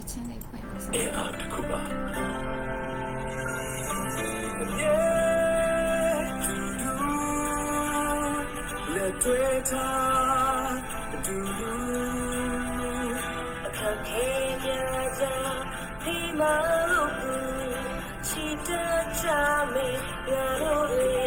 ချင်းလေးဖွင့်လို့ဆို အေးအားတစ်ခုပါ Let Twitter do I can't get ya Pimaru Chita Chame Yarore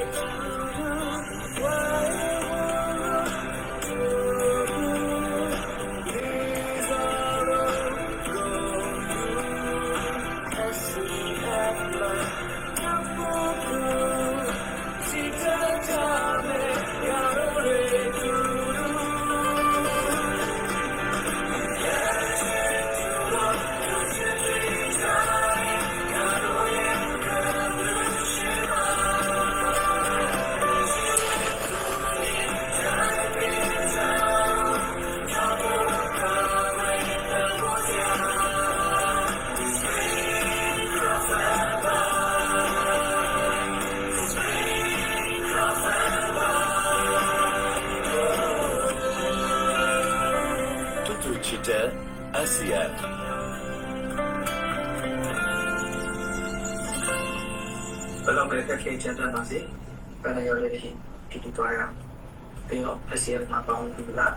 Chita Asia Belum mereka kejangan masih karena yang lebih itu ayam. Tengok hasil mabang pula.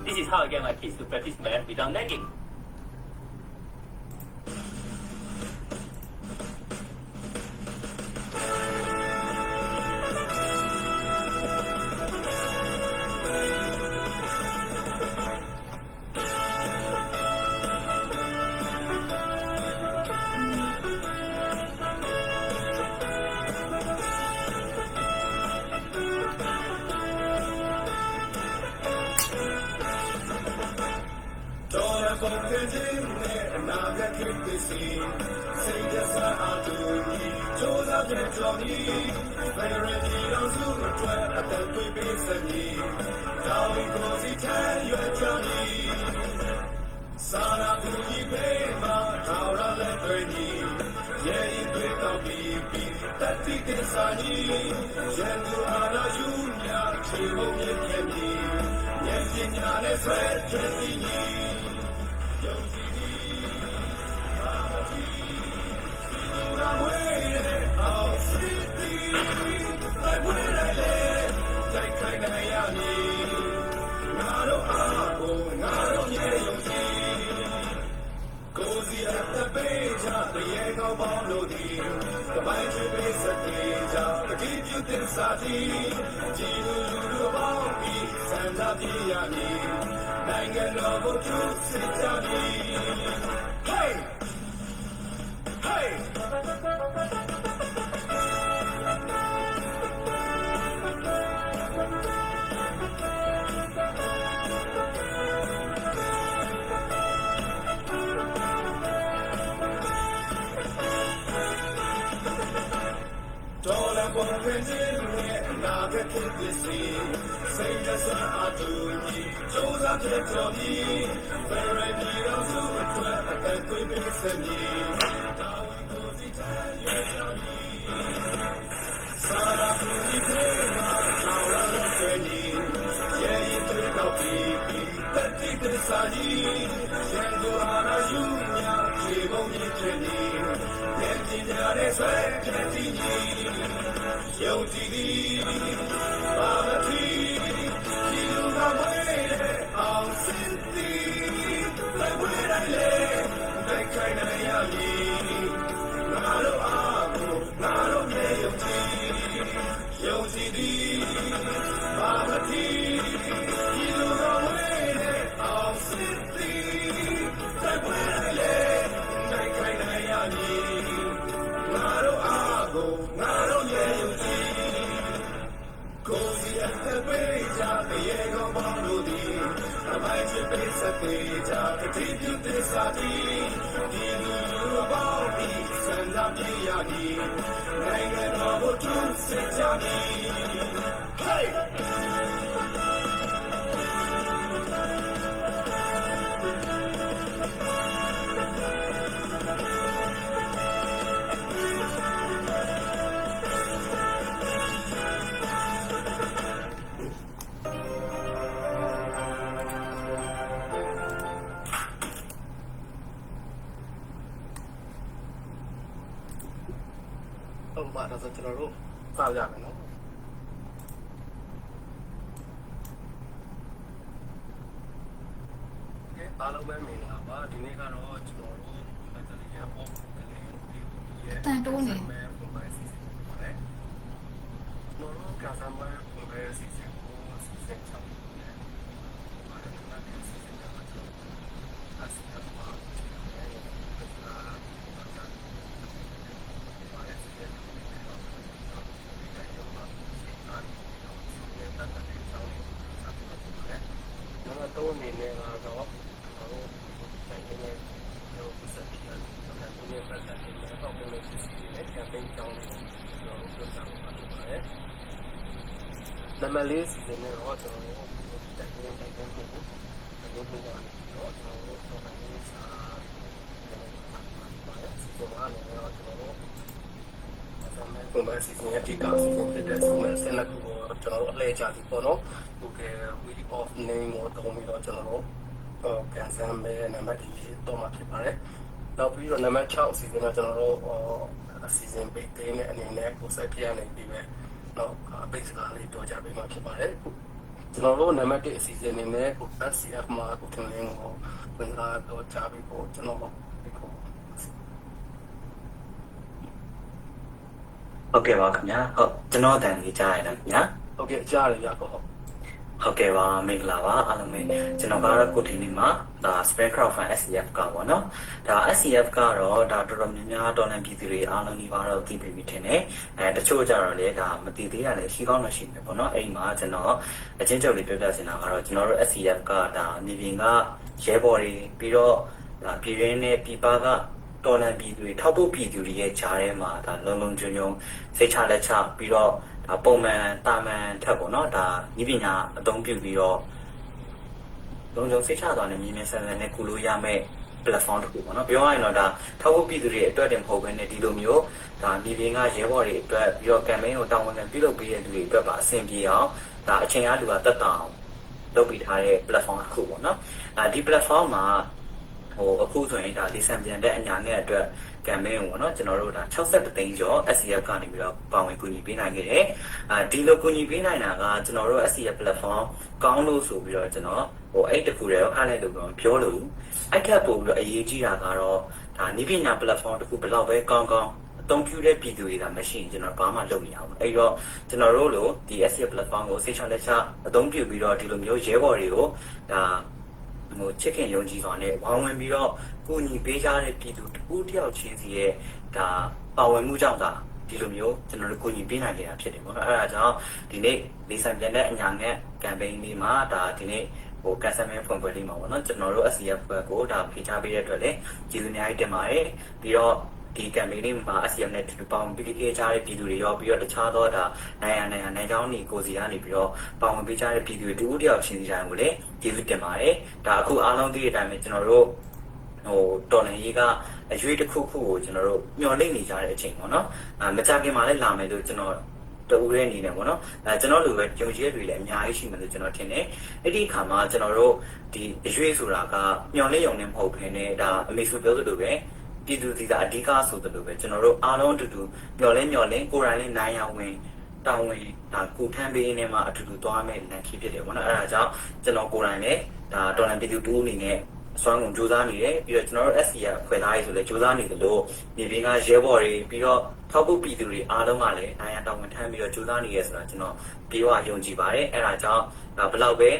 ，This is how I get my kids to practice math without nagging. ဟုတ်ပါတော့ကျွန်တော်တို့စရမယ်နော်အားလုံးပဲမင်္ဂလာပါဒီနေ့ကတော့ကျွန်တော်တို့ဒီရပေါ့ကလေးရဲ့တန်တိုးနေမယ်ပုံမှန်စီစဉ်ပါတယ်ကျွန်တော်တို့ကစားမယ်ပုံမှန်စီစဉ်ကိုစီစဉ်ချောင်းတယ်ပါတယ်ကျွန်တော်တို့စီစဉ်တာတော့အစီအစဉ်ပါတော့နေနေလာတော့တော့တိုင်းနေတော့ပတ်သက်ပြီးတော့ဒီပတ်သက်ပြီးတော့ဘယ်လိုဖြစ်နေလဲကပ်ပိန်းတောင်းလို့တော့ပြောတာပါပါတယ်။နမလေးစီစဉ်တော့ကျွန်တော်တို့တက်နေတယ်ကိုဒီလိုတော့ကျွန်တော်တို့ဆောင်းနေစားပါတယ်။ဒီမှာလည်းတော့ကျွန်တော်တို့ပုံမှန်စီစဉ်ရတဲ့ကားစီစဉ်တဲ့ပုံမှန်ဆက်လက်ကိုကျွန်တော်တို့အလဲကြပြီပေါ့နော်။ Okay we off name ကိုတုံးပြီးတော့ကျွန်တော်တို့ကန်ဆယ်မဲ့နံပါတ်ဒီတော့မှာဖြစ်ပါတယ်။နောက်ပြီးတော့နံပါတ်6စီစဉ်တော့ကျွန်တော်တို့အစီအစဉ်ပိတ်သိမ်းတဲ့အနေနဲ့ကိုဆက်ပြရနေပြီပဲ။နောက်ပိတ်စကားလေးတော့ကြပေးမှာဖြစ်ပါတယ်။ကျွန်တော်တို့နံပါတ်1အစီအစဉ်အနေနဲ့ကို SCF မှာကိုတင်လင်းကိုဝင်လာတော့ကြပြီပေါ့ကျွန်တော်ဟုတ်ကဲ့ပါခင်ဗျာဟုတ်ကျွန်တော်တန်ကြီးကြားရတယ်ခင်ဗျာ ဟုတ်ကဲ့ကြားရရပေါ့ဟုတ်ကဲ့ပါမင်္ဂလာပါအားလုံးပဲကျွန်တော်ကတော့ကိုဒီနေ့မှာဒါ Spectrum Fan SCF ကပေါ့နော်ဒါ SCF ကတော့ဒါတော်တော်များများတော်လန်ပြည်သူတွေအားလုံးဒီပါတော့သိပြီထင်တယ်တချို့ကြတော့လေဒါမသိသေးရလဲရှိကောင်းလို့ရှိမယ်ပေါ့နော်အဲ့မှာကျွန်တော်အချင်းချုပ်လေးပြောပြနေတာကတော့ကျွန်တော်တို့ SCF ကဒါမြေပြင်ကရဲဘော်တွေပြီးတော့ဒါပြည်ရင်းနဲ့ပြည်ပကတော်လန်ပြည်သူတွေထောက်ဖို့ပြည်သူတွေရဲ့ဂျားထဲမှာဒါလုံလုံချုံချုံစိတ်ချလက်ချပြီးတော့ဒါပုံမှန်တာမန်ထက်ပေါ့နော်ဒါဤပညာအသုံးပြုပြီးတော့လုံချုံစိတ်ချသွားတဲ့မြင်းမြန်းဆန်းဆန်းနဲ့ကုလို့ရမယ့် platform တစ်ခုပေါ့နော်ပြောရရင်တော့ဒါထောက်ဖို့ပြည်သူတွေအတွက်တင်မဟုတ်ဘဲနဲ့ဒီလိုမျိုးဒါမြေပြင်ကရဲဘော်တွေအတွက်ပြီးတော့ campaign ကိုတောင်းဝန်ခံပြုလုပ်ပေးတဲ့လူတွေအတွက်ပါအဆင်ပြေအောင်ဒါအချိန်အားလူကတက်တောင်းလုပ်ပေးထားတဲ့ platform တစ်ခုပေါ့နော်ဒီ platform မှာအခုဆိုရင်ဒါလေးဆန်ပြန်တဲ့အညာနဲ့အတွက် campaign ကိုပေါ့နော်ကျွန်တော်တို့ဒါ63သိန်းကျော် SCF ကနေပြီးတော့ပါဝင်ကူညီပေးနိုင်ခဲ့တယ်ဒီလိုကူညီပေးနိုင်တာကကျွန်တော်တို့ SCF platform ကောင်းလို့ဆိုပြီးတော့ကျွန်တော်အဲ့တခုတည်းရောအားလည်းလို့ပြောလို့အဲ့ထက်ပိုပြီးတော့အရေးကြီးတာကတော့ဒါနိပညာ platform တခုဘယ်လောက်ပဲကောင်းကောင်းအသုံးပြုတဲ့ပြည်သူတွေကမရှိရင်ကျွန်တော်ဘာမှလုပ်မရဘူးအဲ့တော့ကျွန်တော်တို့လိုဒီ SCF platform ကိုစိတ်ချလက်ချအသုံးပြုပြီးတော့ဒီလိုမျိုးရဲဘော်တွေကိုဒါချစ်ခင်ယုံကြည်စွာနဲ့ဝိုင်းဝန်းပြီးတော့ကိုညီပေးကြတဲ့ပြည်သူတယောက်ချင်းစီရဲ့ဒါပါဝင်မှုကြောင့်ဒါဒီလိုမျိုးကျွန်တော်တို့ကိုညီပေးနိုင်နေတာဖြစ်တယ်ပေါ့နော်အဲ့ဒါကြောင့်ဒီနေ့လေးဆန်ပြန်တဲ့အညာနဲ့ campaign လေးမှာဒါဒီနေ့ကန်ဆယ်မဲဖွင့်ပွဲလေးမှာပေါ့နော်ကျွန်တော်တို့ SCF ကိုဒါဖိချပေးတဲ့အတွက်လည်းကျေးဇူးအများကြီးတင်ပါတယ်ပြီးတော့ဒီ campaign လေးမှာ SCF နဲ့တူပေါင်းပြီးကြတဲ့ပြည်သူတွေရောပြီးတော့တခြားသောဒါနိုင်ကြောင်းနေကိုစီကနေပြီးတော့ပါဝင်ပေးကြတဲ့ပြည်သူတွေတယောက်ချင်းစီတိုင်းကိုလည်းကျေးဇူးတင်ပါတယ်ဒါအခုအားလုံးသိတဲ့အတိုင်းပဲကျွန်တော်တို့တော်လန်ရေးကအရွေးတစ်ခုခုကိုကျွန်တော်တို့မျှော်လင့်နေကြတဲ့အချိန်ပေါ့နော်မကြခင်မှာလည်းလာမယ်လို့ကျွန်တော်တူရဲအနေနဲ့ပေါ့နော်ကျွန်တော်လိုပဲယုံကြည်တွေလည်းအများကြီးရှိမယ်လို့ကျွန်တော်ထင်တယ်အဲ့ဒီအခါမှာကျွန်တော်တို့ဒီအရွေးဆိုတာကမျှော်လင့်ရုံနဲ့မဟုတ်ဘဲနဲ့ဒါအမေစုပြောသလိုပဲပြည်သူစီကအဓိကဆိုသလိုပဲကျွန်တော်တို့အားလုံးအတူတူမျှော်လင့်ကိုယ်တိုင်လည်းနိုင်အောင်ဝင်တောင်းဝင်ဒါကိုထမ်းပေးနေမှာအတူတူသွားမယ်လမ်းခီးဖြစ်တယ်ပေါ့နော်အဲ့ဒါကြောင့်ကျွန်တော်ကိုယ်တိုင်လည်းဒါတော်လန်ပြည်သူတူအနေနဲ့အစွမ်းကုန်ကြိုးစားနေတယ်ပြီးတော့ကျွန်တော်တို့ SCF ဖွဲ့သားရေးဆိုလည်းကြိုးစားနေတယ်လို့မြေပြင်ကရဲဘော်တွေပြီးတော့ထောက်ဖို့ပြည်သူတွေအားလုံးကလည်းနိုင်ရတောင်းဝန်ထမ်းပြီးတော့ကြိုးစားနေရဆိုတာကျွန်တော်ပြေဝယုံကြည်ပါတယ်အဲ့ဒါကြောင့်ဘယ်လောက်ပဲ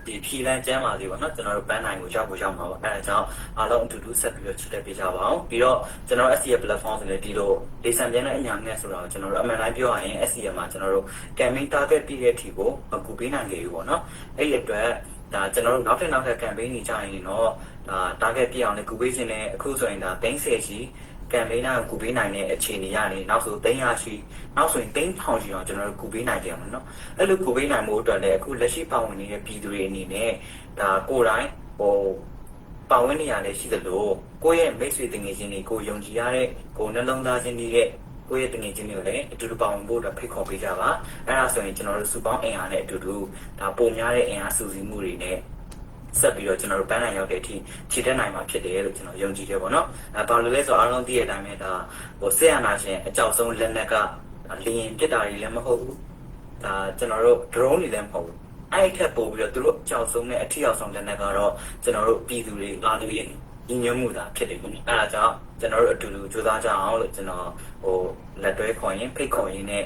ဒီဖြီလန်းကျမ်းပါသေးပါเนาะကျွန်တော်တို့ပန်းနိုင်ကိုရောက်မှာပါအဲ့ဒါကြောင့်အားလုံးအတူတူဆက်ပြီးတော့ချစ်တဲ့ပေးကြပါအောင်ပြီးတော့ကျွန်တော် SCF platform ဆိုလည်းဒီလိုဒေသပြန်တဲ့အညာနဲ့ဆိုတော့ကျွန်တော်တို့အမှန်တိုင်းပြောရရင် SCF မှာကျွန်တော်တို့ campaign target ပြည့်တဲ့အထိကိုမကူပေးနိုင်ခဲ့ဘူးပေါ့เนาะအဲ့ဒီအတွက်ဒါကျွန်တော်တို့နောက်ထပ် campaign တွေကြာရင်တော့ဒါ target ပြည့်အောင်လည်းကူပေးခြင်းနဲ့အခုဆိုရင်ဒါ30ကြီး ကမ်ပိန်းတိုင်းကိုကူပေးနိုင်တဲ့အခြေအနေရနေနောက်ဆို300ရှိနောက်ဆိုရင်3000ရှိအောင်ကျွန်တော်တို့ကူပေးနိုင်ကြမှာနော်အဲ့လိုကူပေးနိုင်မှုအတွက်လည်းအခုလက်ရှိပါဝင်နေတဲ့ပြည်သူတွေအနေနဲ့ဒါကိုယ်တိုင်ပါဝင်နေရတဲ့ရှိသလိုကိုယ့်ရဲ့မိတ်ဆွေတငယ်ချင်းတွေကိုယုံကြည်ရတဲ့ကိုယ်နှလုံးသားချင်းတွေရဲ့ကိုယ့်ရဲ့တငယ်ချင်းတွေကိုလည်းအတူတူပါဝင်ဖို့အတွက်ဖိတ်ခေါ်ပေးကြပါအဲ့ဒါဆိုရင်ကျွန်တော်တို့စုပေါင်းအင်အားနဲ့အတူတူဒါပုံများတဲ့အင်အားစုစည်းမှုတွေနဲ့ဆက်ပြီးတော့ကျွန်တော်တို့ပန်းနိုင်ရောက်တဲ့အထိခြေတက်နိုင်မှာဖြစ်တယ်လို့ကျွန်တော်ယုံကြည်တယ်ပေါ့နော်ဘာလို့လဲဆိုတော့အားလုံးသိတဲ့အတိုင်းပဲဒါဆက်ရနာရှင်အကြောက်ဆုံးလက်နက်ကလင်းပြစ်တာတွေလည်းမဟုတ်ဘူးဒါကျွန်တော်တို့ drone တွေလည်းမဟုတ်ဘူးအဲ့ထက်ပိုပြီးတော့သူတို့အကြောက်ဆုံးနဲ့အထီရောက်ဆုံးလက်နက်ကတော့ကျွန်တော်တို့ပြည်သူတွေအားလုံးရဲ့ညီညွတ်မှုသာဖြစ်တယ်ပေါ့နော်အဲ့ဒါကြောင့်ကျွန်တော်တို့အတူတူကြိုးစားကြအောင်လို့ကျွန်တော်လက်တွဲခေါ်ရင်ဖိတ်ခေါ်ရင်းနဲ့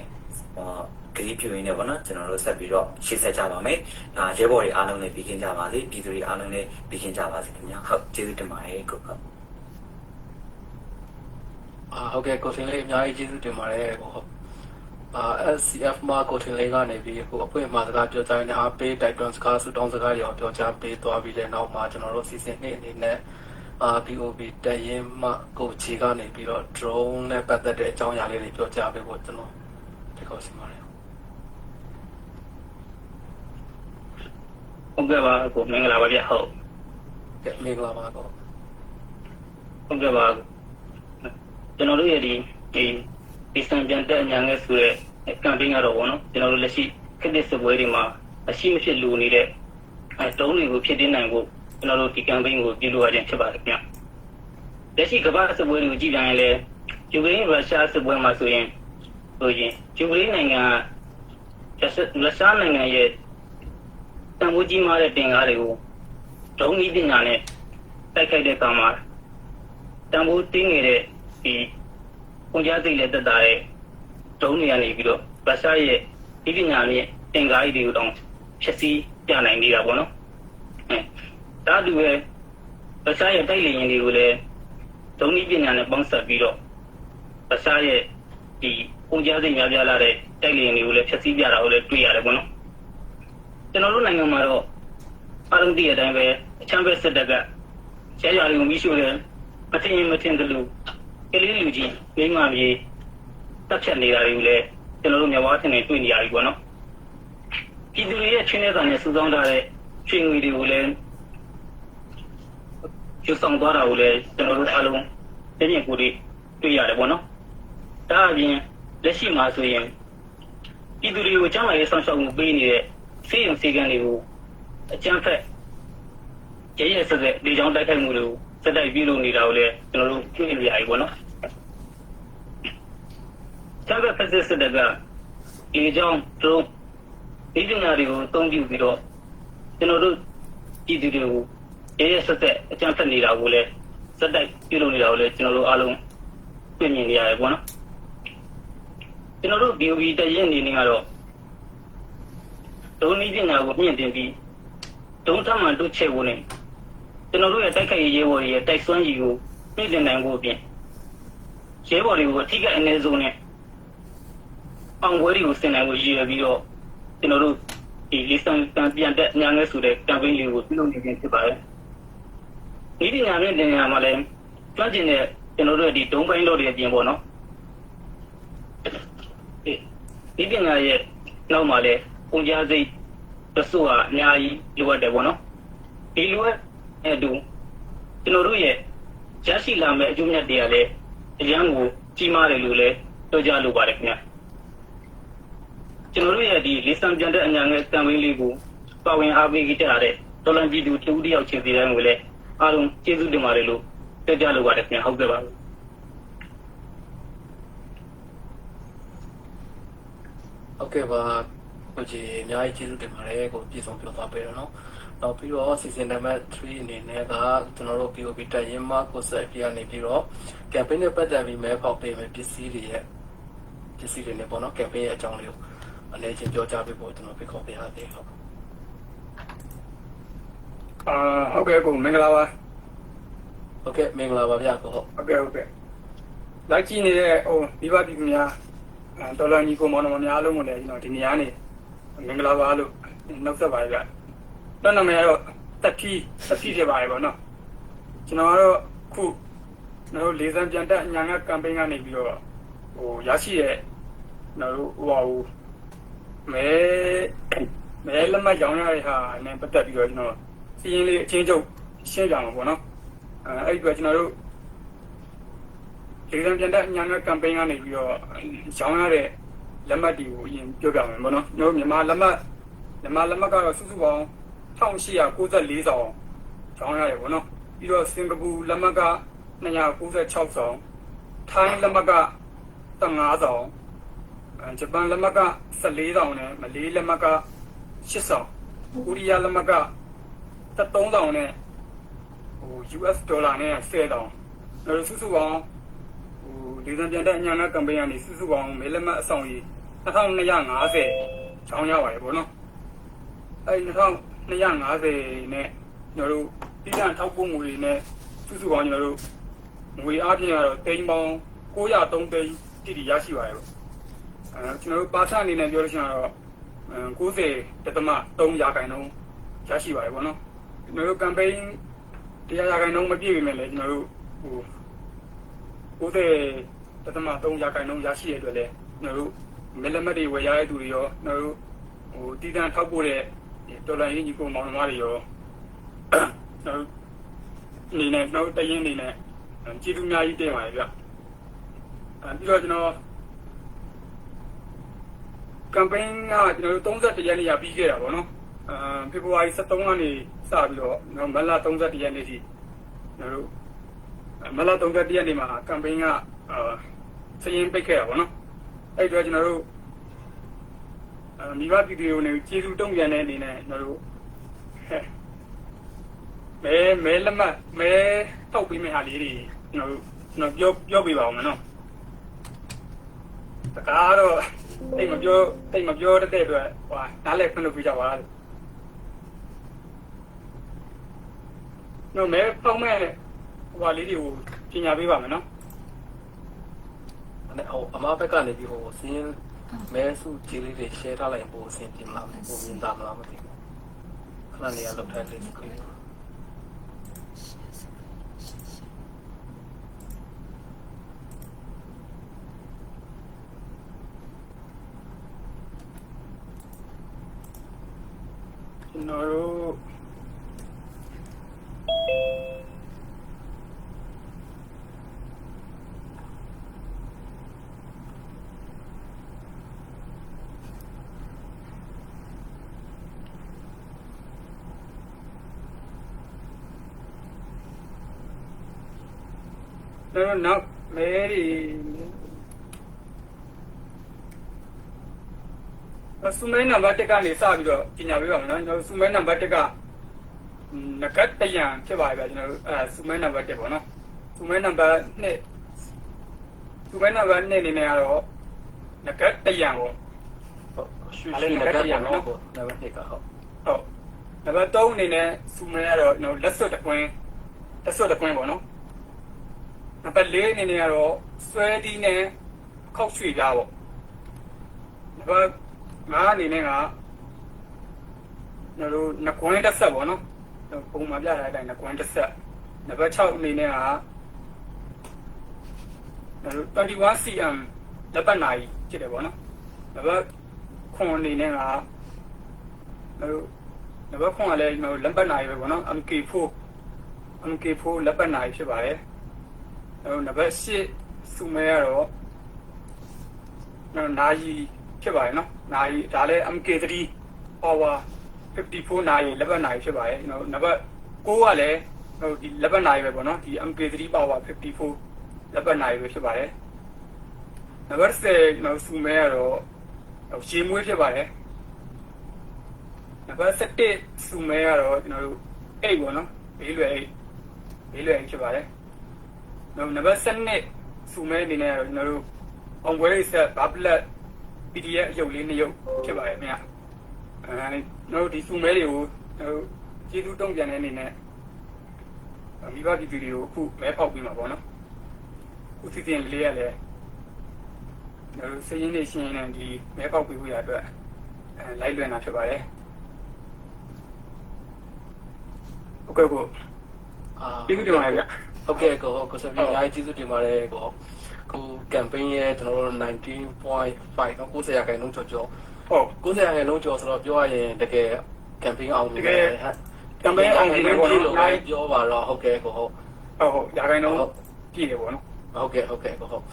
ဂရီးပြူရင်းနဲ့ပေါ့နော်ကျွန်တော်တို့ဆက်ပြီးတော့ရှေ့ဆက်ကြပါမယ်ရဲဘော်တွေအားလုံးလည်းပြီးခင်ကြပါစေပြည်သူတွေအားလုံးလည်းပြီးခင်ကြပါစေခင်ဗျာဟုတ်ကျေးဇူးတင်ပါတယ်ကိုဟုတ်ဟုတ်ကဲ့ကိုထင်လေးအများကြီးကျေးဇူးတင်ပါတယ်ကိုဟုတ်SCF မှာကိုထင်လေးကနေပြီးအခုအဖွင့်မှာစကားပြောကြရင်အားပေးတိုက်တွန်းစကားဆူတောင်းစကားတွေပြောကြားပေးသွားပြီးတဲ့နောက်မှာကျွန်တော်တို့စီစဉ်နေအနေနဲ့POB တရင်မှကိုချီကနေပြီးတော့ drone နဲ့ပတ်သက်တဲ့အကြောင်းအရာလေးတွေပြောကြားပေးဖို့ကျွန်တော်ဒီကောစီပါတယ်ဟုတ်ကဲ့ပါကိုမင်္ဂလာပါဗျဟုတ်ကဲ့မင်္ဂလာပါကိုဟုတ်ကဲ့ပါကျွန်တော်တို့ရဲ့ဒီစံပြန်တဲ့အညာငယ်ဆိုတဲ့ကမ်ပိန်းကတော့ဘောနော်ကျွန်တော်တို့လက်ရှိခက်တဲ့စပွဲတွေမှာအရှိမဖြစ်လိုနေတဲ့တုံးတွေကိုဖြစ်တင်နိုင်ဖို့ကျွန်တော်တို့ဒီကမ်ပိန်းကိုပြုလုပ်ရခြင်းဖြစ်ပါတယ်ခင်ဗျလက်ရှိကမ္ဘာစပွဲတွေကိုကြည့်ပြန်ရင်လည်းယူကရိန်းရုရှားစပွဲမှာဆိုရင်ယူကရိန်းနိုင်ငံရုရှားနိုင်ငံရဲ့တန်ဖိုးကြီးမားတဲ့တင်ကားတွေကိုဒုံးဤပညာနဲ့တိုက်ခိုက်တဲ့အခါမှာတန်ဖိုးတင်းနေတဲ့ဒီပုံကြားသိလက်တက်တာရဲ့ဒုံးတွေကနေပြီးတော့ရုရှားရဲ့ဤပညာနဲ့တင်ကားတွေကိုတောင်ဖြည့်ဆည်းပြနိုင်နေတာပေါ့နော်ဒါတူပဲရုရှားရဲ့တိုက်လေယာဉ်တွေကိုလည်းဒုံးဤပညာနဲ့ပေါင်းစပ်ပြီးတော့ရုရှားရဲ့ဒီပုံကြားသိများပြားလာတဲ့တိုက်လေယာဉ်တွေကိုလည်းဖြည့်ဆည်းပြတာကိုလည်းတွေ့ရတယ်ပေါ့နော်ကျွန်တော်တို့နိုင်ငံမှာတော့အားလုံးသိတဲ့အတိုင်းပဲအချမ်းပဲစစ်တပ်ကရဲရွာတွေကိုမိရှို့တယ်မထင်ရင်မထင်တယ်လို့ကလေးလူကြီးမိမမြေတပ်ဖြတ်နေတာတွေကိုလည်းကျွန်တော်တို့မြန်မာထင်နေတွေ့နေရပြီပေါ့နော်ပြည်သူတွေရဲ့ချင်းတဲ့ကံနဲ့စူးစောင်းထားတဲ့ချွေငွေတွေကိုလည်းကျူဆောင်သွားတာကိုလည်းကျွန်တော်တို့အားလုံးသိမြင်ကိုတွေ့ရတယ်ပေါ့နော်ဒါအပြင်လက်ရှိမှာဆိုရင်ပြည်သူတွေကိုကျန်းမာရေးဆောင်ရှောက်မှုပေးနေတဲ့စေယုံစေကန်တွေကိုအကျန်းဖက်ရဲစက်တဲ့လေကြောင်းတိုက်ခိုက်မှုတွေကိုစက်တိုက်ပြုလုပ်နေတာကိုလည်းကျွန်တော်တို့တွေ့နေရပြီပေါ့နော်ကျန်းဖက်ဖက်စစ်တပ်ကလေကြောင်းတို့ဒီပညာတွေကိုအသုံးပြုပြီးတော့ကျွန်တော်တို့ပြည်သူတွေကိုရဲစက်တဲ့အကျန်းဖက်နေတာကိုလည်းစက်တိုက်ပြုလုပ်နေတာကိုလည်းကျွန်တော်တို့အားလုံးတွေ့မြင်နေရတယ်ပေါ့နော်ကျွန်တော်တို့ BOB တရင်အနေနဲ့ကတော့ဒုံးနည်းပညာကိုမြင့်တင်ပြီးဒုံးထမှန်တို့ချဲ့ဖို့နဲ့ကျွန်တော်တို့ရဲ့တိုက်ခိုက်ရေးရဲဘော်တွေရဲ့တိုက်စွမ်းရည်ကိုမြင့်တင်နိုင်ဖို့အပြင်ရဲဘော်တွေကိုအထူးကအနည်းဆုံးနဲ့အောင်ပွဲတွေကိုဆင်နိုင်ဖို့ရည်ရွယ်ပြီးတော့ကျွန်တော်တို့ဒီလီဆန်ပြန်တက်ညာငယ်ဆိုတဲ့ကမ်ပိန်းလေးကိုပြုလုပ်နေခြင်းဖြစ်ပါတယ်။ဒီပညာနဲ့တင်ရမှာလည်းကျွမ်းကျင်တဲ့ကျွန်တော်တို့ဒီဒုံးပိုင်းတော်တွေအပြင်ပေါ့နော်။ဒီပညာရဲ့နောက်မှာလည်းပုံကြားစိတ်တဆူဟာအများကြီးလိုအပ်တယ်ပေါ့နော်ဒီလိုအပ်တူကျွန်တော်တို့ရဲ့ရရှိလာမယ့်အကျိုးမြတ်တွေကလည်းအရန်ကိုကြီးမားတယ်လို့လည်းပြောကြလိုပါတယ်ခင်ဗျာကျွန်တော်တို့ရဲ့ဒီလီဆန်ပြန်တဲ့အညာငယ်ကမ်ပိန်းလေးကိုပါဝင်အားပေးကြတဲ့ဒေါ်လာပြည်သူတဦးတယောက်ချင်းစီတိုင်းကိုလည်းအားလုံးကျေးဇူးတင်ပါတယ်လို့ပြောကြလိုပါတယ်ခင်ဗျာဟုတ်ကဲ့ပါဟုတ်ကဲ့ပါကိုကြီးအများကြီးကျေးဇူးတင်ပါတယ်ကိုပြည့်စုံပြောသွားပေးတော့နော်နောက်ပြီးတော့ season number 3အနေနဲ့ကကျွန်တော်တို့ POB တက်ရင်မှကိုဆက်ပြနေပြီးတော့ campaign နဲ့ပတ်သက်ပြီးမဲဖောက်ပေးမယ်ပစ္စည်းတွေနဲ့ပေါ့နော် campaign ရဲ့အကြောင်းလေးကိုအနေချင်းပြောကြားပေးဖို့ကျွန်တော်ဖိတ်ခေါ်ပေးရသေးဟုတ်ဟုတ်ကဲ့ကိုမင်္ဂလာပါဟုတ်ကဲ့မင်္ဂလာပါဗျာကိုဟုတ်ကဲ့လိုက်ကြည့်နေတဲ့မိဘပြည်သူများဒေါ်လာညီကိုမောင်နှမများလုံးကိုလည်းကျွန်တော်ဒီနေရာနေမင်္ဂလာပါလို့နှုတ်ဆက်ပါရစေ။တော့နာမည်ကတော့တက်ထီဖြစ်ပါရဲ့ပေါ့နော်။ကျွန်တော်ကတော့ခု ကျွန်တော်တို့လေးစံပြန်တက်အညာငတ်ကမ်ပိန်းကနေပြီးတော့ဟိုရရှိရဲ့ကျွန်တော်တို့ဟိုမဲလက်မှတ်ရောင်းရတဲ့ဟာနဲ့ပတ်သက်ပြီးတော့ကျွန်တော်စီးရင်လေးအချင်းချုပ်ရှင်းပြမှာပေါ့နော်အဲ့ဒီတော့ကျွန်တော်တို့လေးစံပြန်တက်အညာငတ်ကမ်ပိန်းကနေပြီးတော့ရောင်းရတဲ့လက်မှတ်တွေကိုအရင်ပြောပြမယ်ပေါ့နော်ကျွန်တော်မြန်မာလက်မှတ်ကတော့စုစုပေါင်း1894ဆောင်ရောင်းရတယ်ပေါ့နော်ပြီးတော့စင်ကာပူလက်မှတ်က296ဆောင်ထိုင်းလက်မှတ်က15ဆောင်ဂျပန်လက်မှတ်က14ဆောင်နဲ့မလေးလက်မှတ်က8ဆောင်ကိုရီးယားလက်မှတ်က13ဆောင်နဲ့ဟို US ဒေါ်လာနဲ့10ဆောင်ဒါစုစုပေါင်းဟိုဒီစံပြန်တဲ့အညာနဲ့ကမ်ပိန်းကနေစုစုပေါင်းမဲလက်မှတ်အဆောင်ကြီး2250ကျောင်းရပါတယ်ပေါ့နော်အဲဒီ2250နဲ့ကျွန်တော်တို့ပြည်ထောင်ထောက်ပို့ငွေနဲ့စုစုပေါင်းကျွန်တော်တို့ငွေအားဖြင့်ကတော့တိန်းပေါင်း903သိန်းတိတိရရှိပါတယ်ပေါ့ကျွန်တော်တို့ပါစအနေနဲ့ပြောလို့ရှိရင်တော့90.3%ရရှိပါတယ်ပေါ့နော်ကျွန်တော်တို့ကမ်ပိန်း100%မပြည့်ပေမဲ့လည်းကျွန်တော်တို့ဟို90.3%ရရှိရတဲ့အတွက်လည်းကျွန်တော်တို့မဲလက်မှတ်တွေဝယ်ရတဲ့သူတွေရောကျွန်တော်တို့ဟိုတည်တံ့ထောက်ပို့တဲ့တော်လိုင်းညီကိုမောင်နှမတွေရောကျွန်တော်အနေနဲ့ကျွန်တော်တရင်အနေနဲ့ကျေးဇူးအများကြီးတင်ပါတယ်ဗျပြီးတော့ကျွန်တော်ကမ်ပိန်းကကျွန်တော်တို့31ရက်နေ့ရပြီးခဲ့တာပေါ့နော်ဖေဖော်ဝါရီ23ကနေစပြီးတော့မတ်လ31ရက်နေ့ထိကျွန်တော်တို့မတ်လ31ရက်နေ့မှာကမ်ပိန်းကစရင်ပိတ်ခဲ့တာပေါ့နော်အဲ့တော့ကျွန်တော်တို့မိဘပြည်သူတွေနဲ့ကျေးဇူးတုံ့ပြန်တဲ့အနေနဲ့ကျွန်တော်တို့မဲလက်မှတ်မဲတောက်ပေးမယ့်ဟာလေးတွေကျွန်တော်ပြောပြပါအောင်နော်တကားတော့တိတ်မပြောတတဲ့အတွက်ဟိုနားလည်ခွင့်လုပ်ပြကြပါလားနော်မဲပေါက်မဲ့ဟိုလေးတွေကိုပညာပေးပါမယ်နော်အဲ့အမဘက်ကနေပြီးဟိုစင်းမဲစုကြည်လေးတွေ share ထားလိုက်ပို့အဆင်ပြေမလားပို့မြင်တာမလားမသိဘူးခဏလေးလောက်ထားလေးကိုကျွန်တော်တို့နောက်မဲရီစုမဲနံပါတ်1ကနေစပြီးတော့ပညာပေးပါမယ်နော်ကျွန်တော်စုမဲနံပါတ်1ကငကတ်တရံဖြစ်ပါပြီဗျကျွန်တော်တို့စုမဲနံပါတ်1ပေါ့နော်စုမဲနံပါတ်2အနေနဲ့ကတော့ငကတ်တရံပေါ့ရွှေနဲ့ကြနော်ပေါ့နံပါတ်1ကဟုတ်နံပါတ်3အနေနဲ့စုမဲကတော့ကျွန်တော်လက်စွပ်တကွင်းပေါ့နော်နံပါတ်4အနေနဲ့ကတော့ဆွဲတီးနဲ့ခောက်ရွှေပြားပေါ့နံပါတ်5အနေနဲ့ကကျွန်တော်တို့နှကွင်းတစ်ဆက်ပေါ့နော်ပုံမှန်ပြထားတဲ့အတိုင်းနှကွင်းတစ်ဆက်နံပါတ်6အနေနဲ့ကကျွန်တော်တို့ 21cm လက်ပတ်နိုင်ဖြစ်တယ်ပေါ့နော်နံပါတ်9အနေနဲ့ကကျွန်တော်တို့နံပါတ်9ကလည်းကျွန်တော်တို့လက်ပတ်နိုင်ပဲပေါ့နော် MK4 လက်ပတ်နိုင်ဖြစ်ပါတယ်နံပါတ်8စုမဲကတော့နာယီဖြစ်ပါတယ်နော်နာယီဒါလည်း MK3 power 54နာယီလက်ပတ်နာယီဖြစ်ပါတယ်နံပါတ်9ကလည်းဒီလက်ပတ်နာယီပဲပေါ့နော်ဒီ MK3 power 54လက်ပတ်နာယီပဲဖြစ်ပါတယ်နံပါတ်10စုမဲကတော့ရေမွေးဖြစ်ပါတယ်နံပါတ်7စုမဲကတော့ကျွန်တော်တို့8ပေါ့နော်ဘေးလွယ်8ဖြစ်ပါတယ်နံပါတ်7စုမဲအနေနဲ့ကတော့ကျွန်တော်တို့အောင်ပွဲရိဆက်ဘာပလက် PDF အယုတ်လေး2ယုတ်ဖြစ်ပါတယ်ခင်ဗျကျွန်တော်တို့ဒီစုမဲတွေကိုကျွန်တော်တို့ကျေးဇူးတုံ့ပြန်တဲ့အနေနဲ့မိဘပြည်သူတွေကိုအခုမဲပေါက်ပြီးမှာပေါ့နော်အခုစီစဉ်လေးရလဲကျွန်တော်တို့စည်ရင်းနေရှင်းနေဒီမဲပေါက်ပြီးဖို့ရအတွက်လိုက်လွှင့်တာဖြစ်ပါတယ်ဟုတ်ကဲ့ကိုကျေးဇူးတင်ပါတယ်ဗျ ဟုတ်ကဲ့ကိုစပီအများကြီးကျေးဇူးတင်ပါတယ်ကိုခု campaign ရဲ့ကျွန်တော်တို့ 19.5 เนาะ90ရာခိုင်နှုန်းကျော်ကျော် ဟုတ် 90ရာခိုင်နှုန်းကျော်ဆိုတော့ပြောရရင်တကယ် campaign အောင်နေတယ် campaign အောင်နေတယ်ပေါ့နော် ပြောပါတော့ဟုတ်ကဲ့ကိုဟုတ် ဟုတ်ရာခိုင်နှုန်းကြည့်တယ်ပေါ့နော် ဟုတ်ကဲ့ကိုဟုတ်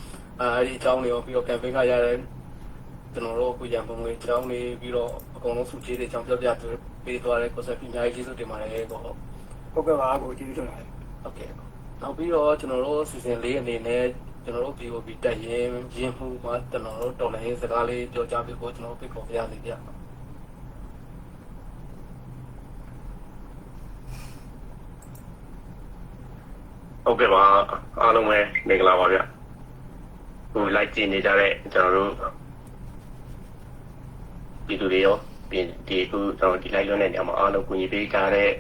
အဲဒီအကြောင်းတွေရောပြီးတော့ campaign ကရတဲ့ကျွန်တော်တို့အခုရန်ကုန်လေးအကြောင်းလေးပြီးတော့အကုန်လုံးစုချေးတဲ့အကြောင်းပြောပြပေးသွားတဲ့ကိုစပီအများကြီးကျေးဇူးတင်ပါတယ်ကိုဟုတ် ဟုတ်ကဲ့ပါကိုကျေးဇူးတင်ပါတယ် ဟုတ်ကဲ့နောက်ပြီးတော့ကျွန်တော်တို့ season 4အနေနဲ့ကျွန်တော်တို့ POB တက်ရင်ရင်းမှုမှာကျွန်တော်တို့တော်လည်းစကားလေးပြောကြပြီးကိုကျွန်တော်ဖိတ်ခေါ်ပြရစီဗျာ ဟုတ်ကဲ့ပါအားလုံးပဲမင်္ဂလာပါဗျဟိုလိုက်ကြည့်နေကြတဲ့ကျွန်တော်တို့ဒီလူတွေရောဒီခုကျွန်တော်ဒီလိုက်လွှင့်တဲ့နေရာမှာအားလုံးကူညီပေးကြတဲ့